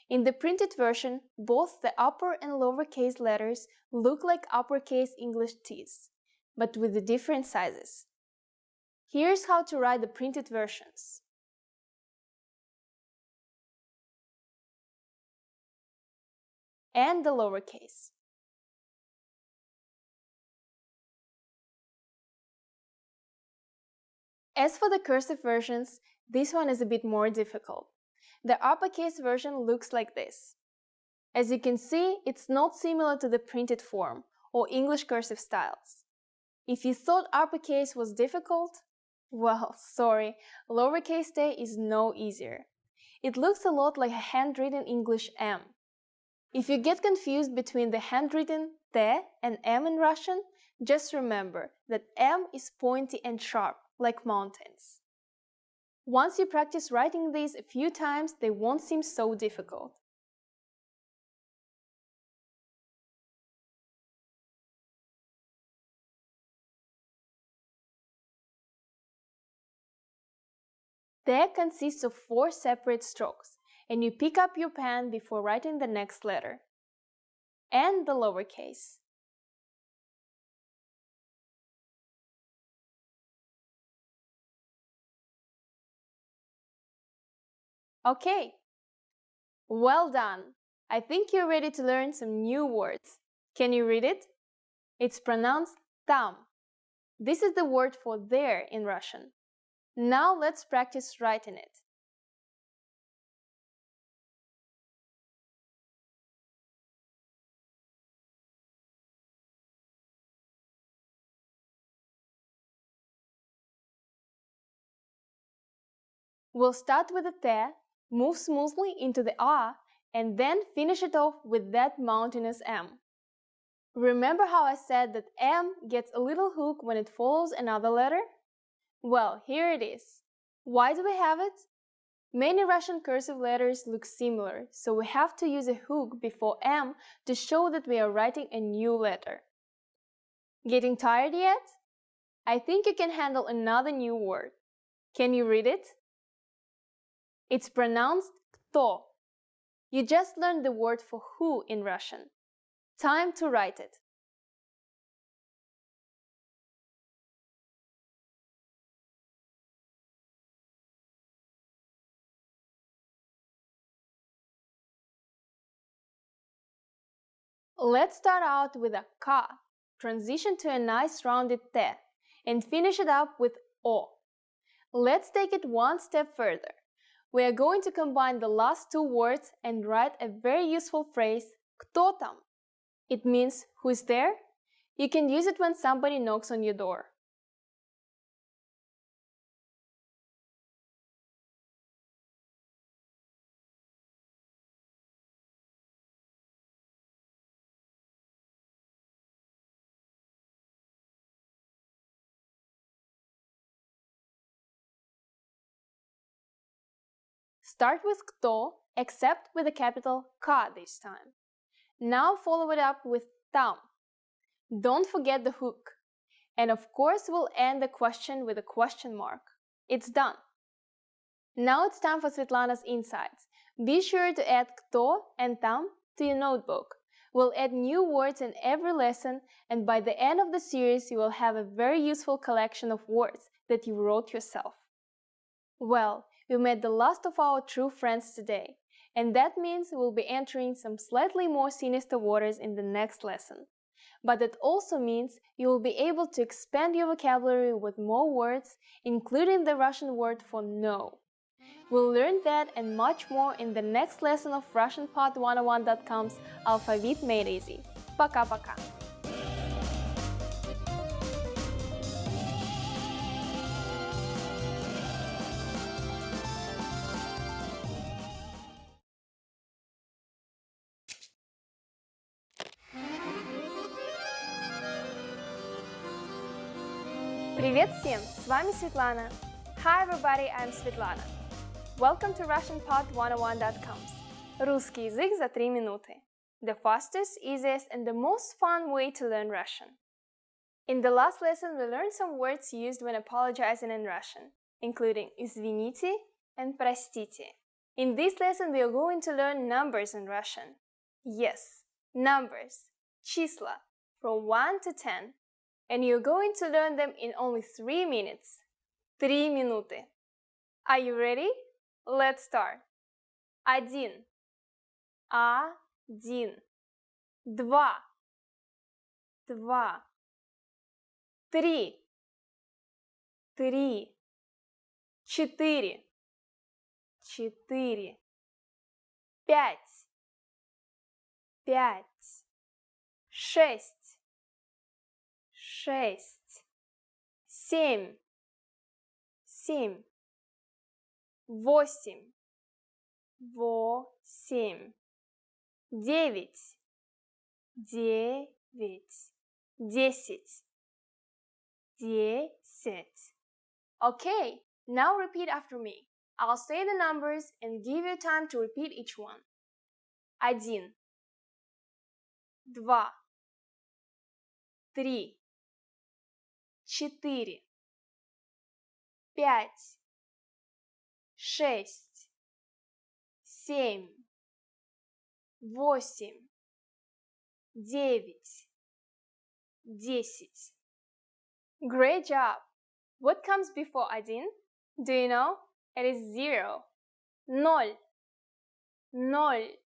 [SPEAKER 2] In the printed version, both the upper and lowercase letters look like uppercase English T's, but with the different sizes. Here's how to write the printed versions. And the lowercase. As for the cursive versions, this one is a bit more difficult. The uppercase version looks like this. As you can see, it's not similar to the printed form or English cursive styles. If you thought uppercase was difficult, well, sorry, lowercase t is no easier. It looks a lot like a handwritten English M. If you get confused between the handwritten T and M in Russian, just remember that M is pointy and sharp, like mountains. Once you practice writing these a few times, they won't seem so difficult. T consists of 4 separate strokes, and you pick up your pen before writing the next letter. And the lowercase. Okay, well done! I think you're ready to learn some new words. Can you read it? It's pronounced tam. This is the word for there in Russian. Now let's practice writing it. We'll start with the T, move smoothly into the A, and then finish it off with that mountainous M. Remember how I said that M gets a little hook when it follows another letter? Well, here it is. Why do we have it? Many Russian cursive letters look similar, so we have to use a hook before M to show that we are writing a new letter. Getting tired yet? I think you can handle another new word. Can you read it? It's pronounced kto. You just learned the word for who in Russian. Time to write it. Let's start out with a ka, transition to a nice rounded te, and finish it up with o. Let's take it one step further. We are going to combine the last two words and write a very useful phrase, кто там? It means who's there? You can use it when somebody knocks on your door. Start with кто, except with a capital K this time. Now follow it up with там. Don't forget the hook. And of course, we'll end the question with a question mark. It's done. Now it's time for Svetlana's insights. Be sure to add кто and там to your notebook. We'll add new words in every lesson, and by the end of the series, you will have a very useful collection of words that you wrote yourself. Well, we met the last of our true friends today, and that means we'll be entering some slightly more sinister waters in the next lesson. But it also means you will be able to expand your vocabulary with more words, including the Russian word for no. We'll learn that and much more in the next lesson of RussianPod101.com's Alphabet Made Easy. Пока-пока! Привет всем! С вами Светлана. Hi everybody, I'm Svetlana. Welcome to RussianPod101.com's Русский язык за 3 минуты. The fastest, easiest, and the most fun way to learn Russian. In the last lesson, we learned some words used when apologizing in Russian, including извините and простите. In this lesson, we are going to learn numbers in Russian. Yes, numbers, числа, from 1 to 10. And you're going to learn them in only 3 minutes. 3 минуты. Are you ready? Let's start. Один. Один. Два. Два. Три. Три. Четыре. Четыре. Пять. Пять. Шесть. Шесть. Семь. Семь. Восемь. Восемь. Девять. Девять. Десять. Десять. Okay, now repeat after me. I'll say the numbers and give you time to repeat each one. Один. Два. Три. Четыре. Пять. Шесть. Семь. Восемь. Девять. Десять. Great job! What comes before один? Do you know? It is 0. Ноль. Ноль.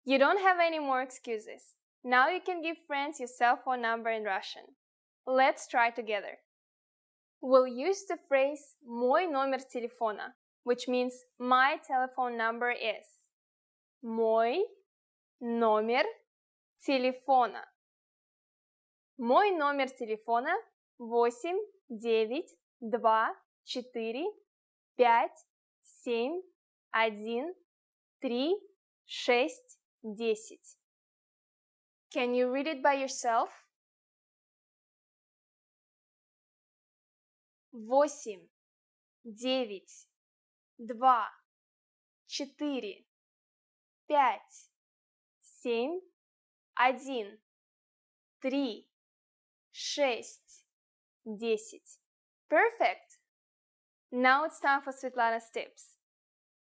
[SPEAKER 2] You don't have any more excuses. Now you can give friends your cell phone number in Russian. Let's try together. We'll use the phrase мой номер телефона, which means my telephone number is. Мой номер телефона. Мой номер телефона 8 9 2 4 5 7 1 3 6 10. Can you read it by yourself? 8 9 2 4 5 7 1 3 6 10. Perfect! Now it's time for Svetlana's tips.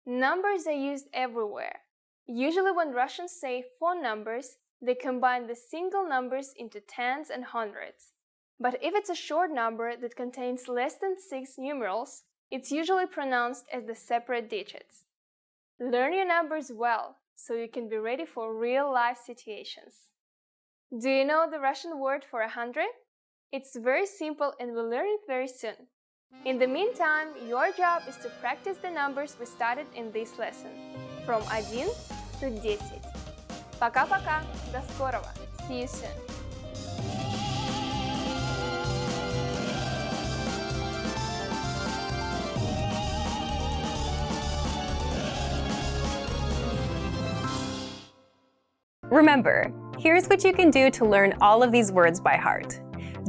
[SPEAKER 2] Numbers are used everywhere. Usually when Russians say phone numbers, they combine the single numbers into tens and hundreds. But if it's a short number that contains less than 6 numerals, it's usually pronounced as the separate digits. Learn your numbers well, so you can be ready for real-life situations. Do you know the Russian word for 100? It's very simple and we'll learn it very soon. In the meantime, your job is to practice the numbers we studied in this lesson, from 1 to 10. Пока-пока, до скорого, see you soon.
[SPEAKER 1] Remember, here's what you can do to learn all of these words by heart.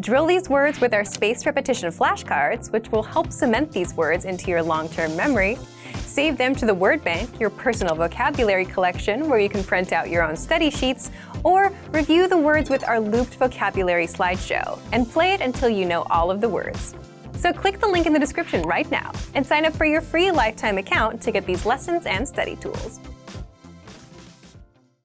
[SPEAKER 1] Drill these words with our spaced repetition flashcards, which will help cement these words into your long-term memory. Save them to the word bank, your personal vocabulary collection, where you can print out your own study sheets, or review the words with our looped vocabulary slideshow, and play it until you know all of the words. So click the link in the description right now and sign up for your free lifetime account to get these lessons and study tools.